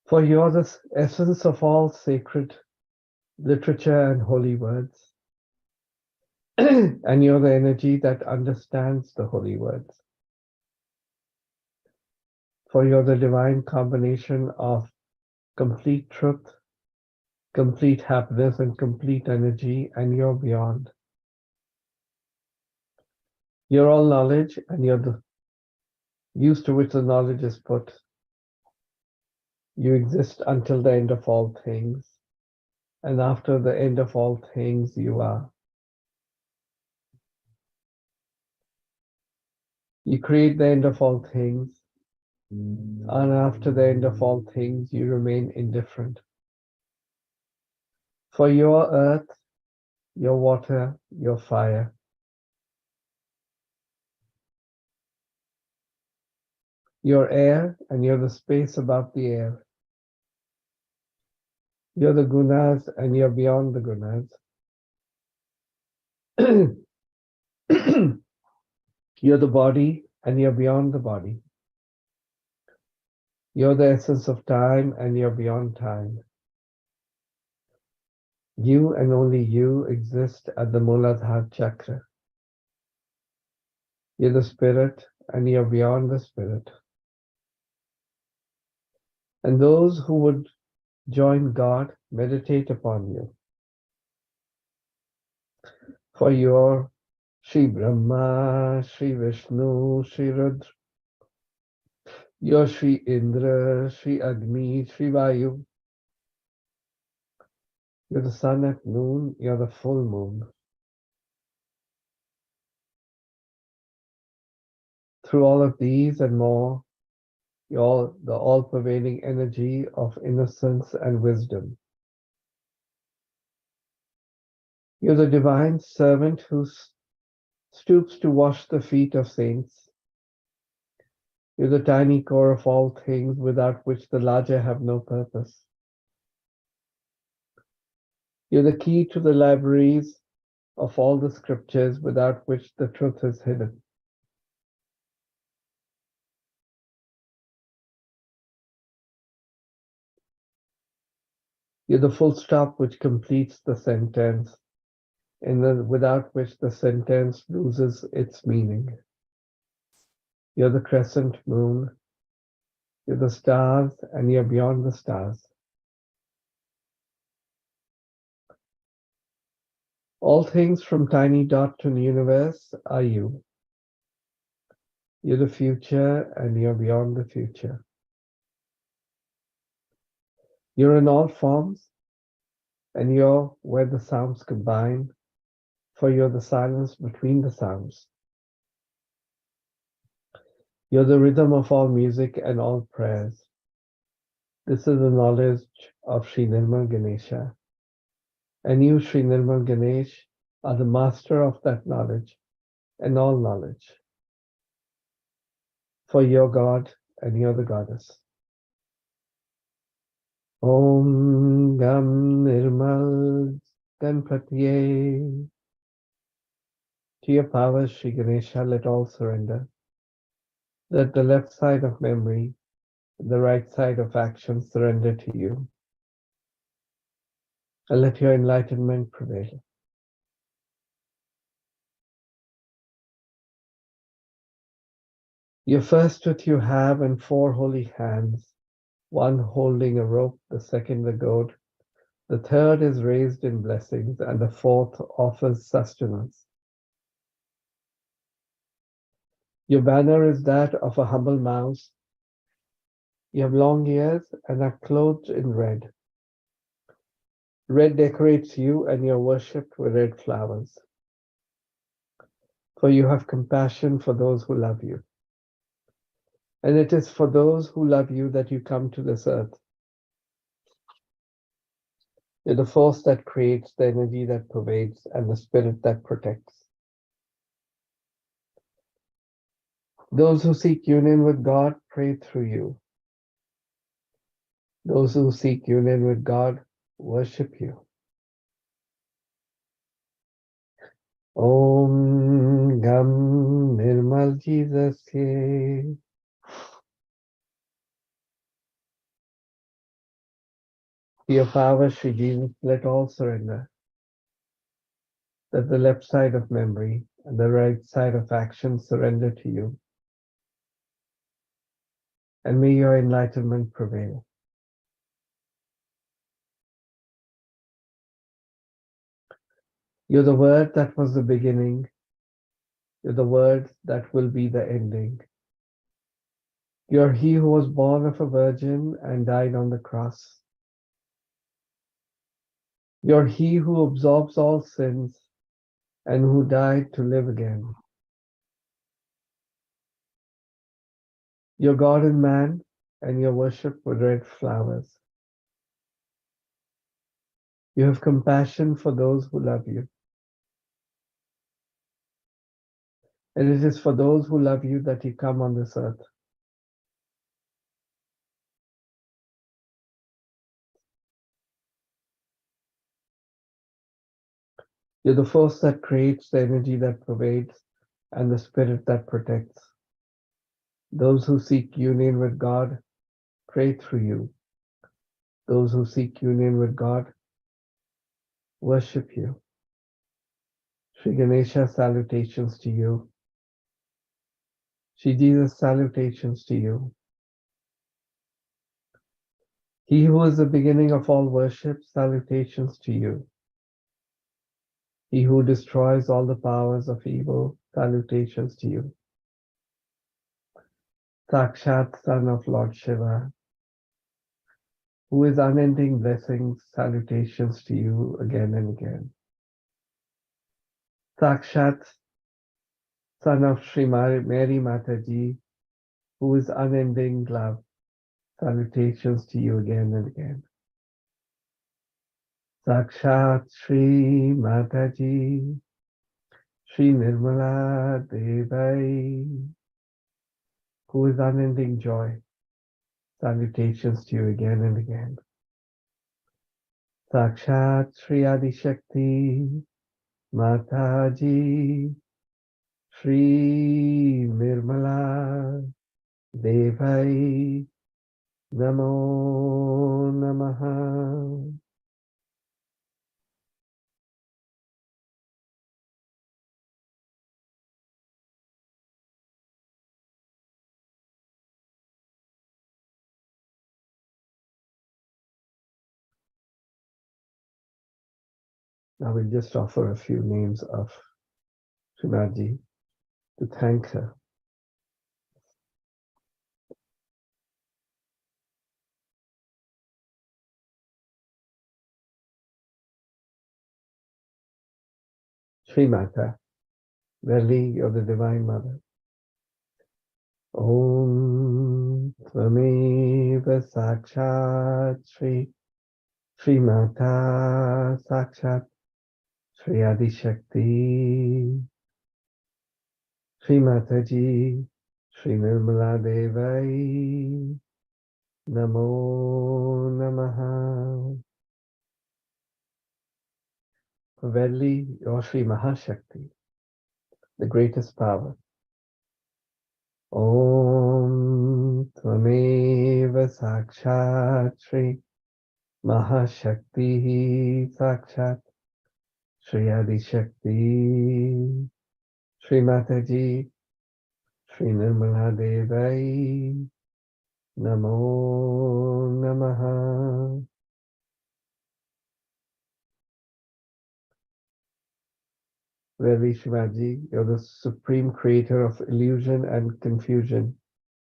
For you are the essence of all sacred literature and holy words. And you're the energy that understands the holy words. For you're the divine combination of complete truth, complete happiness, and complete energy, and you're beyond. You're all knowledge, and you're the use to which the knowledge is put. You exist until the end of all things, and after the end of all things, you are. You create the end of all things, and after the end of all things, you remain indifferent. For your earth, your water, your fire, your air, and you're the space above the air. You're the gunas, and you're beyond the gunas. You're the body, and you're beyond the body. You're the essence of time, and you're beyond time. You and only you exist at the Muladhara chakra. You're the spirit, and you're beyond the spirit. And those who would join God meditate upon you. For you're Sri Brahma, Sri Vishnu, Sri Rudra. You're Sri Indra, Sri Agni, Sri Vayu. You're the sun at noon, you're the full moon. Through all of these and more, you're the all-pervading energy of innocence and wisdom. You're the divine servant who stoops to wash the feet of saints. You're the tiny core of all things without which the larger have no purpose. You're the key to the libraries of all the scriptures without which the truth is hidden. You're the full stop which completes the sentence, and without which the sentence loses its meaning. You're the crescent moon. You're the stars, and you're beyond the stars. All things from tiny dot to the universe are you. You're the future, and you're beyond the future. You're in all forms, and you're where the sounds combine, for you're the silence between the sounds. You're the rhythm of all music and all prayers. This is the knowledge of Sri Nirmal Ganesha. And you, Sri Nirmal Ganesh, are the master of that knowledge and all knowledge. For you're God and you're the goddess. Om Gam Nirmal Ganpatiye. To your power, Sri Ganesha, let all surrender. Let the left side of memory, the right side of action surrender to you. And let your enlightenment prevail. Your first tooth you have and 4 holy hands, one holding a rope, the second a goad, the third is raised in blessings, and the fourth offers sustenance. Your banner is that of a humble mouse. You have long ears and are clothed in red. Red decorates you, and you're worshipped with red flowers. For you have compassion for those who love you. And it is for those who love you that you come to this earth. You're the force that creates, the energy that pervades, and the spirit that protects. Those who seek union with God pray through you. Those who seek union with God worship you. Om Gam Nirmal Jesus Ye. To your power, Sri Jesus, let all surrender. Let the left side of memory and the right side of action surrender to you. And may your enlightenment prevail. You're the word that was the beginning. You're the word that will be the ending. You're he who was born of a virgin and died on the cross. You're he who absorbs all sins and who died to live again. You're God and man, and you're worshipped with red flowers. You have compassion for those who love you. And it is for those who love you that you come on this earth. You're the force that creates, the energy that pervades, and the spirit that protects. Those who seek union with God pray through you. Those who seek union with God worship you. Sri Ganesha, salutations to you. Sri Jesus, salutations to you. He who is the beginning of all worship, salutations to you. He who destroys all the powers of evil, salutations to you. Sakshat, son of Lord Shiva, who is unending blessings, salutations to you again and again. Sakshat, son of Sri Mary Mataji, who is unending love, salutations to you again and again. Sakshat Sri Mataji, Sri Nirmala Devai, who is unending joy, salutations to you again and again. Sakshat Sri Adishakti Mataji, Sri Nirmala Devai, Namo Namaha. Now we'll just offer a few names of Srimadji to thank her. Sri Mata, verily you're the Divine Mother. Om Tvameva Sakshat Sri Mata Sakshat Sri Adi Shakti Sri Mataji Sri Nirmala Devai Namo Namaha. Verily, you're Sri Mahashakti, the greatest power. Om Tvameva Sakshat Sri Mahashakti Sakshat Sri Adi Shakti Sri Mataji Sri Nirmala Devai Namo Namaha. Verily, Shivaji, you're the supreme creator of illusion and confusion,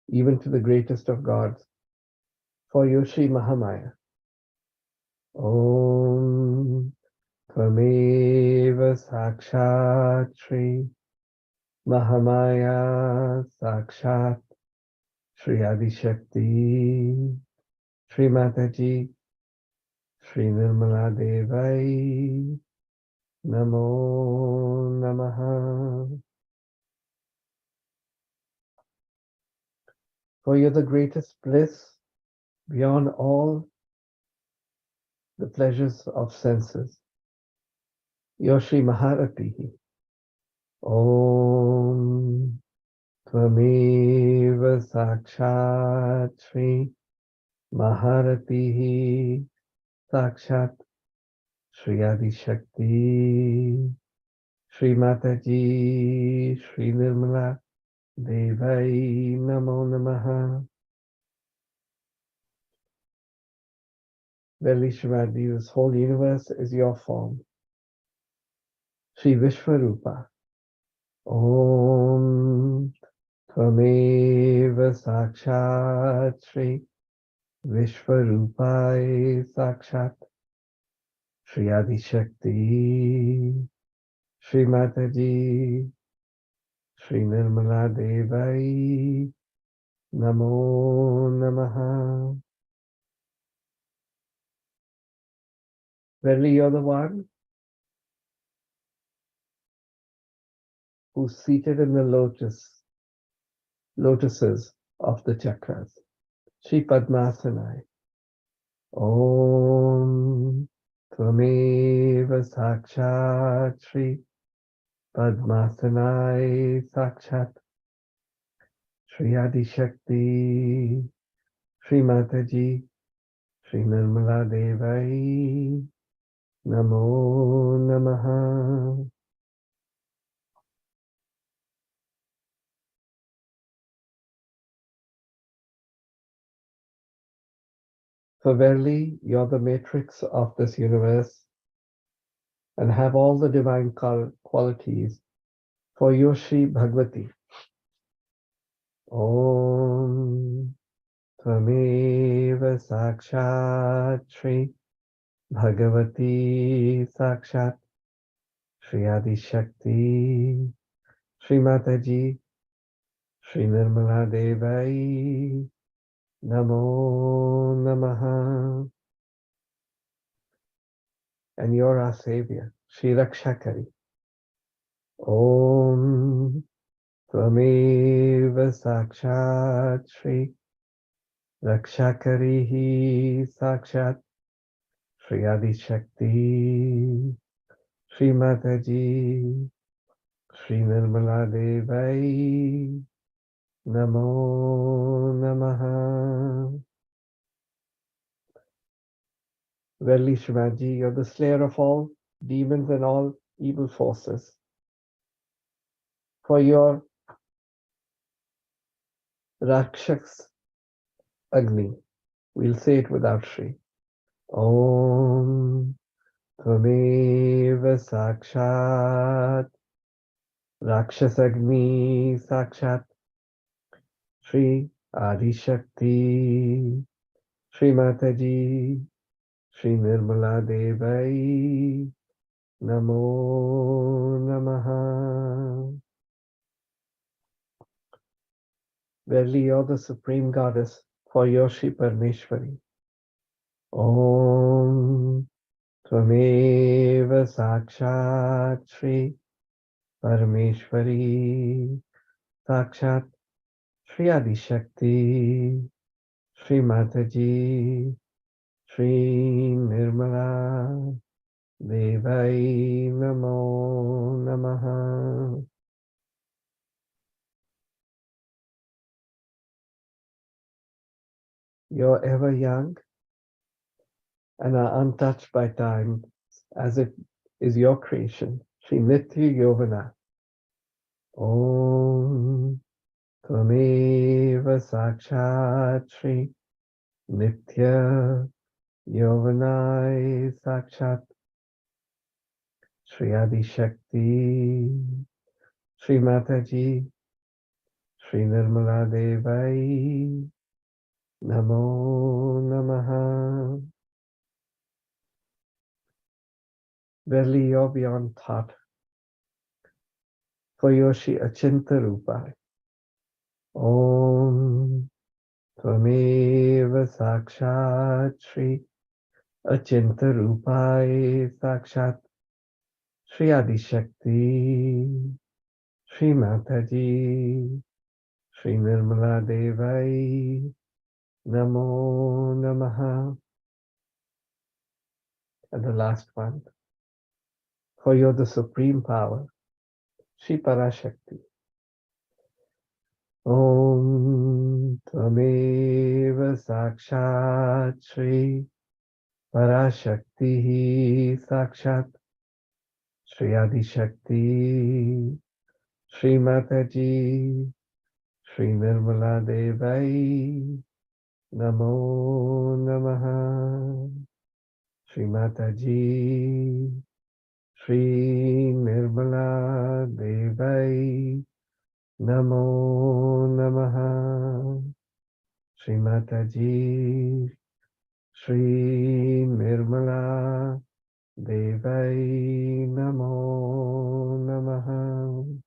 even to the greatest of gods. For you, Sri Mahamaya. Om Tvameva Sakshat Sri Mahamaya Sakshat Sri Adi Shakti Sri Mataji Sri Nirmala Devai Namo Namaha. For you're the greatest bliss beyond all the pleasures of senses. You're Sri Maharati. Om Tvameva Sakshat Sri Maharati Sakshat Sri Adi Shakti Sri Mataji Sri Nirmala Devai Namo Namaha. Verily, Shivaji, this whole universe is your form. Sri Vishvarupa. Om Tvameva Sakshat Sri Vishvarupai Sakshat Sri Adi Shakti Sri Mataji Sri Nirmala Devai Namo Namaha. Verily, you're the one who's seated in the lotuses of the chakras. Sri Padmasanai. Om Tvameva Sakshat Sri Padmasanai Sakshat Sri Adi Shakti Sri Mataji Sri Nirmala Devai Namo Namaha. For verily, you're the matrix of this universe and have all the divine qualities. For you, Sri Bhagavati. Om Tvameva Sakshat Sri Bhagavati Sakshat Sri Adi Shakti Sri Mataji Sri Nirmala Devai Namo Namaha. And you're our savior, Sri Rakshakari. Om Tvameva Sakshat Sri Rakshakarihi Sakshat Sri Adi Shakti Sri Mataji Sri Nirmala Devai Namo Namaha. Verily, Shivaji, you're the slayer of all demons and all evil forces. For your Rakshaks Agni, we'll say it without Shri. Om Tvameva Sakshat Rakshasagni Sakshat Sri Adi Shakti Sri Mataji Sri Nirmala Devai Namo Namaha. Verily, you're the Supreme Goddess, for you're Shri Parmeshwari. Om Tvameva Sakshat Shri Parmeshwari Sakshat Shri Adi Shakti Shri Mataji Shri Nirmala Devai Namo Namaha. You're ever young and are untouched by time, as it is your creation. Shri Nitya Yovana. Om Tvameva Sakshat Shri Nitya Yovanai Sakshat Shri Adi Shakti Shri Mataji Shri Nirmala Devai Namo Namaha. Verily, you're beyond thought, for you're Shri Achinta Rupai. Om Tvameva Sakshat Shri Achinta Rupai Sakshat Shri Adi Shakti Shri Mataji Shri Nirmala Devai Namo Namaha. And the last one, for you're the supreme power, Shri Parashakti. Om Tvameva Sakshat Shri Parashakti Sakshat Shri Adi Shakti Shri Mataji Shri Nirmala Devai Namo Namaha. Shri Mataji Shri Nirmala Devai Namo Namaha. Shri Mataji Shri Nirmala Devai Namo Namaha.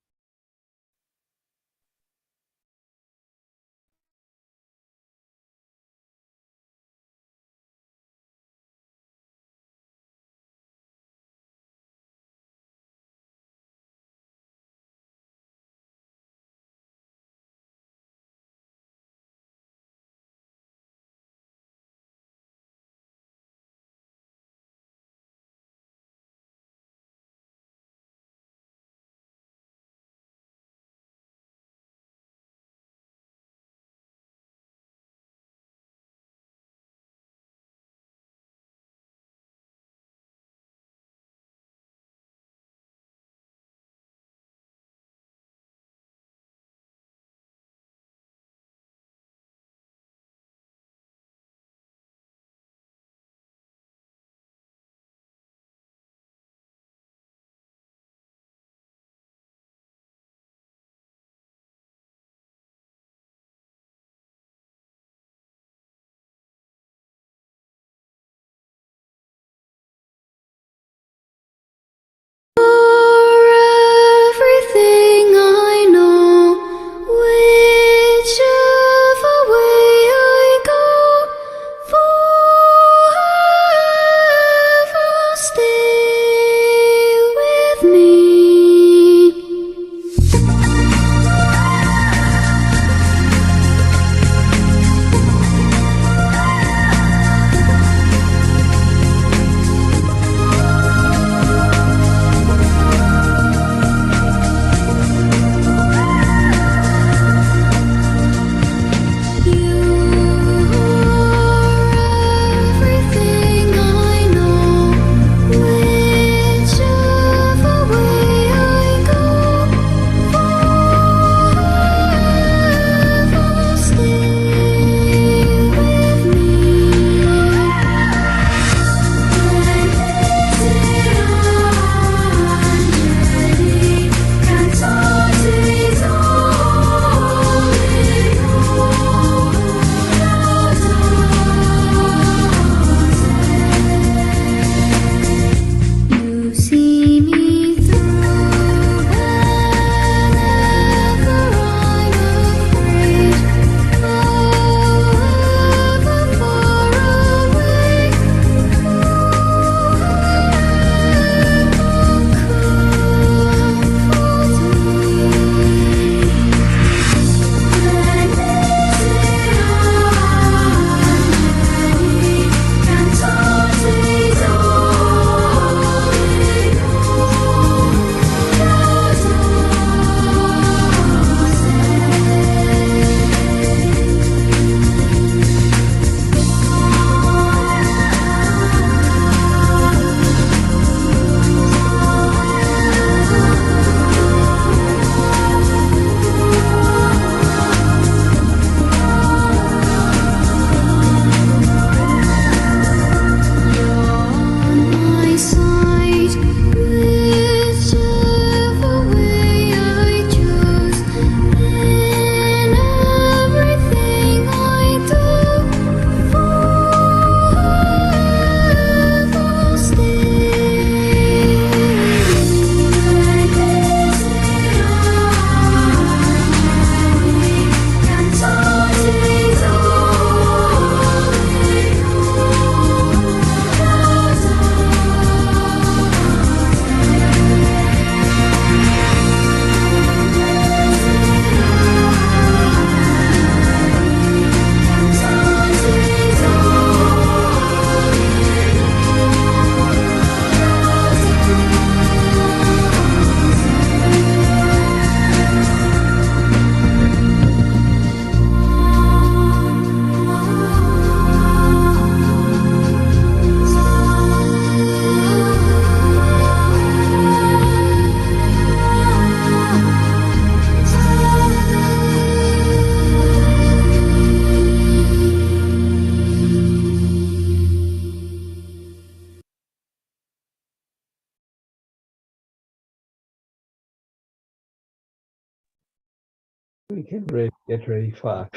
We can get ready fast.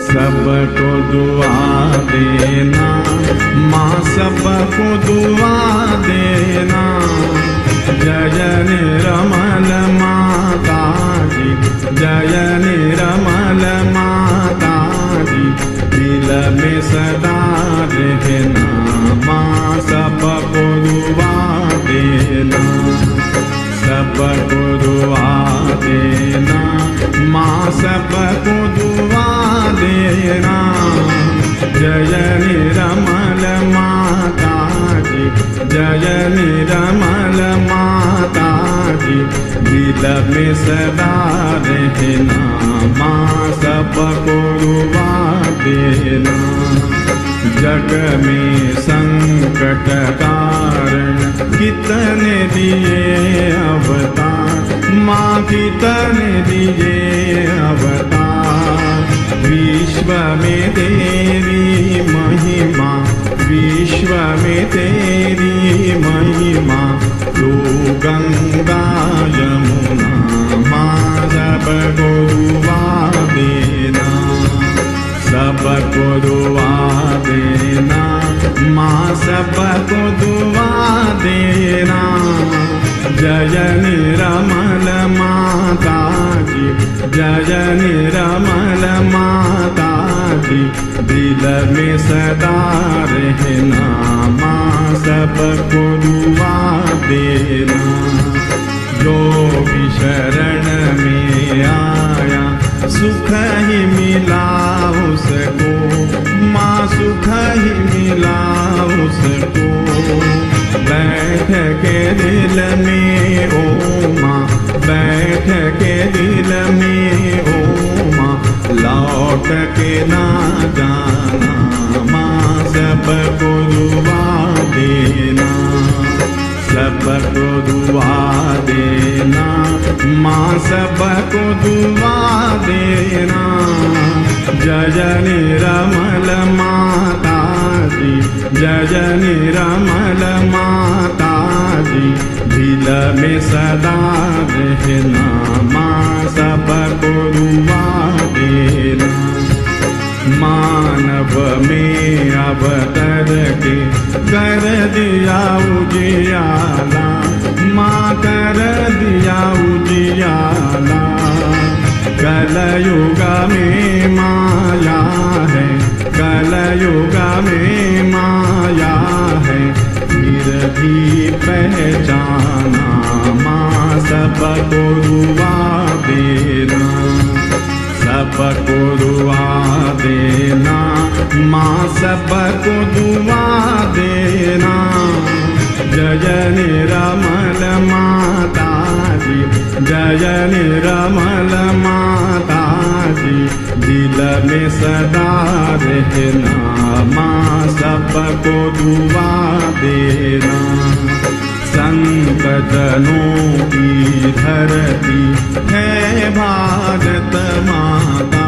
सबको दुआ देना माँ, सबको दुआ देना। जय निर्मल माता जी, जय निर्मल माता जी, दिल में सदा रहना माँ, सबको दुआ देना, सबको दुआ देना माँ, सबको दुआ देना। जय निर्मल माता जी, जय निर्मल माता जी, दिल में सदा रहना माँ, सबको दुआ देना। जग में संकट कारण कितने दिए अवतार माँ, कितने दिए अवतार। विश्व में तेरी महिमा, विश्व में तेरी महिमा, तो गंगा यमुना माँ, सबको दुआ देना, सबको दुआ देना माँ, सबको दुआ देना। जय निर्मल माता जी, जय निर्मल माता जी, दिल में सदा रहना माँ, सबको दुआ देना। जो भी शरण में आया सुख ही मिला उसको माँ, सुख ही मिला उसको। बैठ के दिल में ओ माँ, बैठ के दिल में ओ माँ, लौट के ना जाना माँ, सबको दुआ देना, सबको दुआ देना माँ, सबको दुआ देना। जय निर्मल माता जी, जय निर्मल माता जी, दिल में सदा रहना माँ, सबको दुआ देना। मानव में अवतर के कर दिया उजियाला माँ, कर दिया उजियाला। कलयुग में माया है, कलयुग में माया है, फिर भी पहचाना माँ, सबको दुआ देना, सबको दुआ देना माँ, सबको दुआ देना। जय निर्मल माता जी, जय निर्मल माता जी, दिल में सदा रहना माँ, सबको दुआ देना। संत जनों की धरती है भारत माता,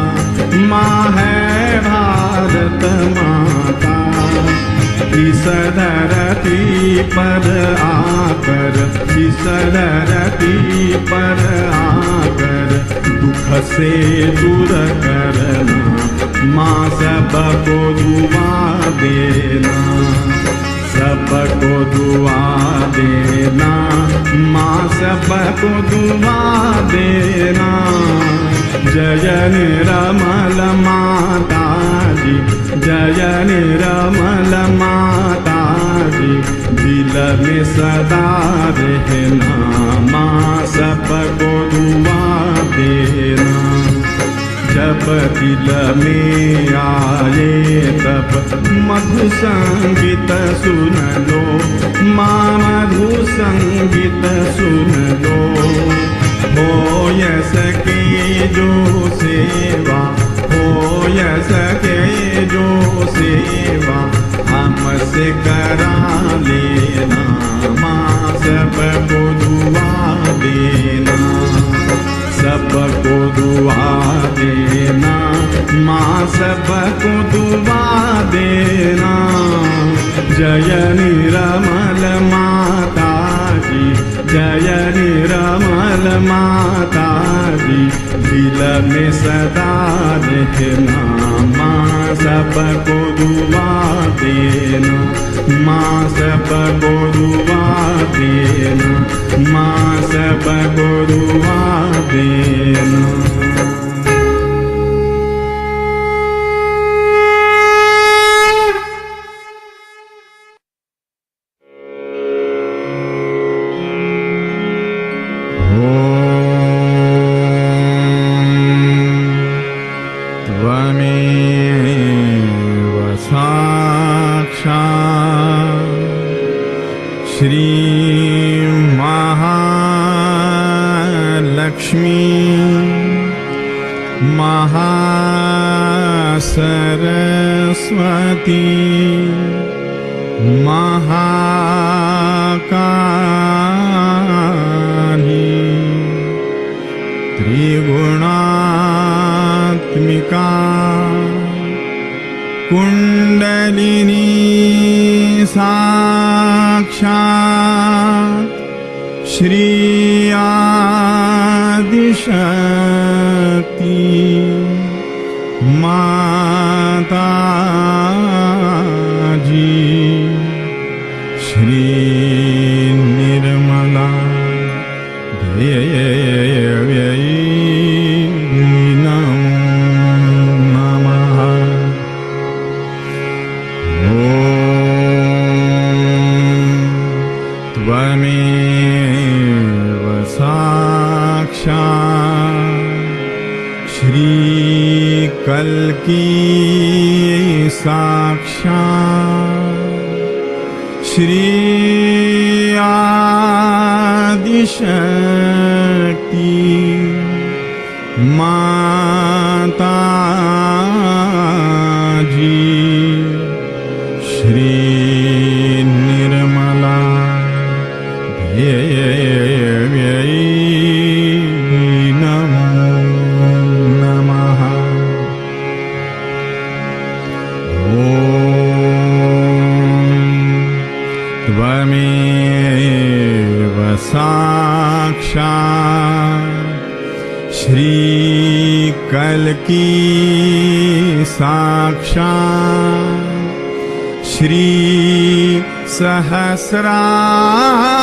माँ है भारत माता। इस धरती पर आकर, इस धरती पर आकर, दुख से दूर करना माँ, सबको दुआ देना, सबको दुआ देना, माँ सबको दुआ देना। जय निरमल माता जी, जय निरमल माता जी, दिल में सदा रहना, माँ सबको दुआ देना। जब दिल में आए तब मधु संगीत सुन लो, माँ मधु संगीत सुन लो। हो सके जो सेवा, हो सके जो सेवा, हमसे करा लेना, माँ सबको दुआ देना, सबको दुआ देना, माँ सबको दुआ देना। जय निरमल माता जी, जय निरमल माता जी, दिल में सदा रहना, माँ सबको दुआ देना, माँ सबको दुआ देना, माँ सबको दुआ देना।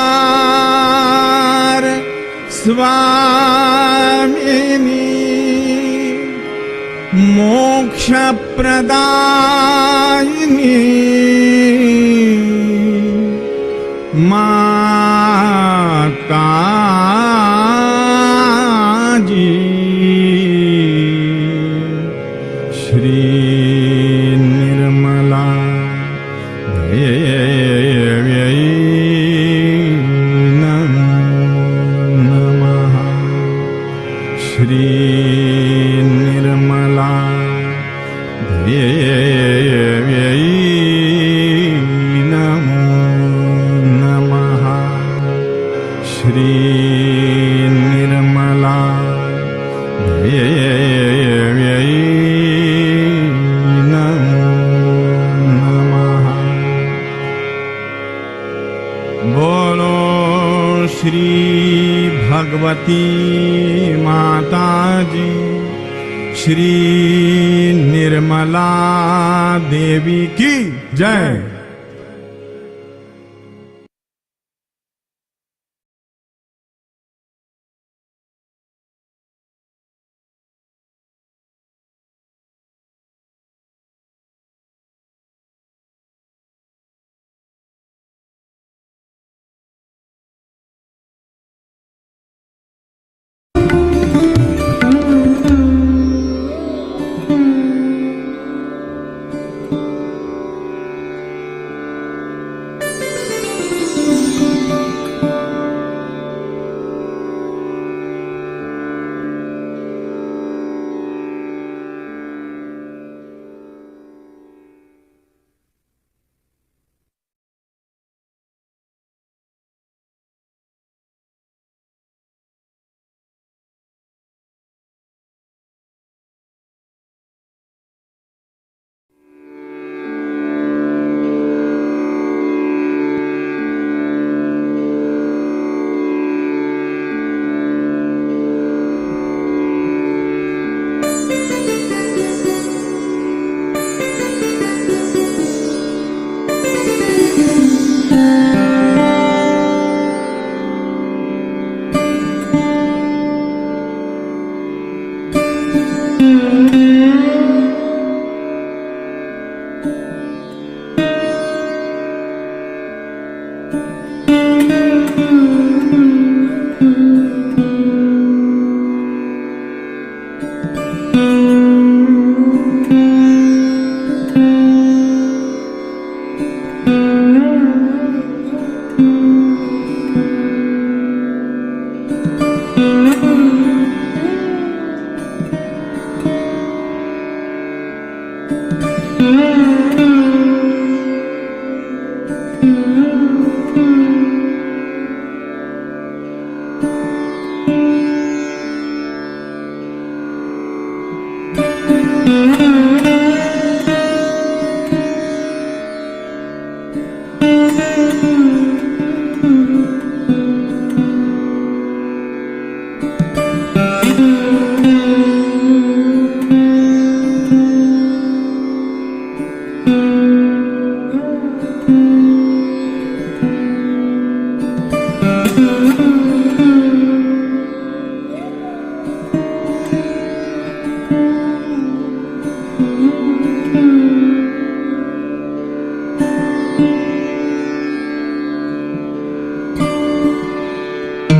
सहस्रार स्वामिनी मोक्ष प्रदायिनी माता जी श्री निर्मला श्री निर्मला देव्यै नमो नमः। श्री निर्मला देव्यै नमो नमः। बोलो श्री भगवती माता जी श्री निर्मला देवी की जय।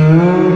Thank you.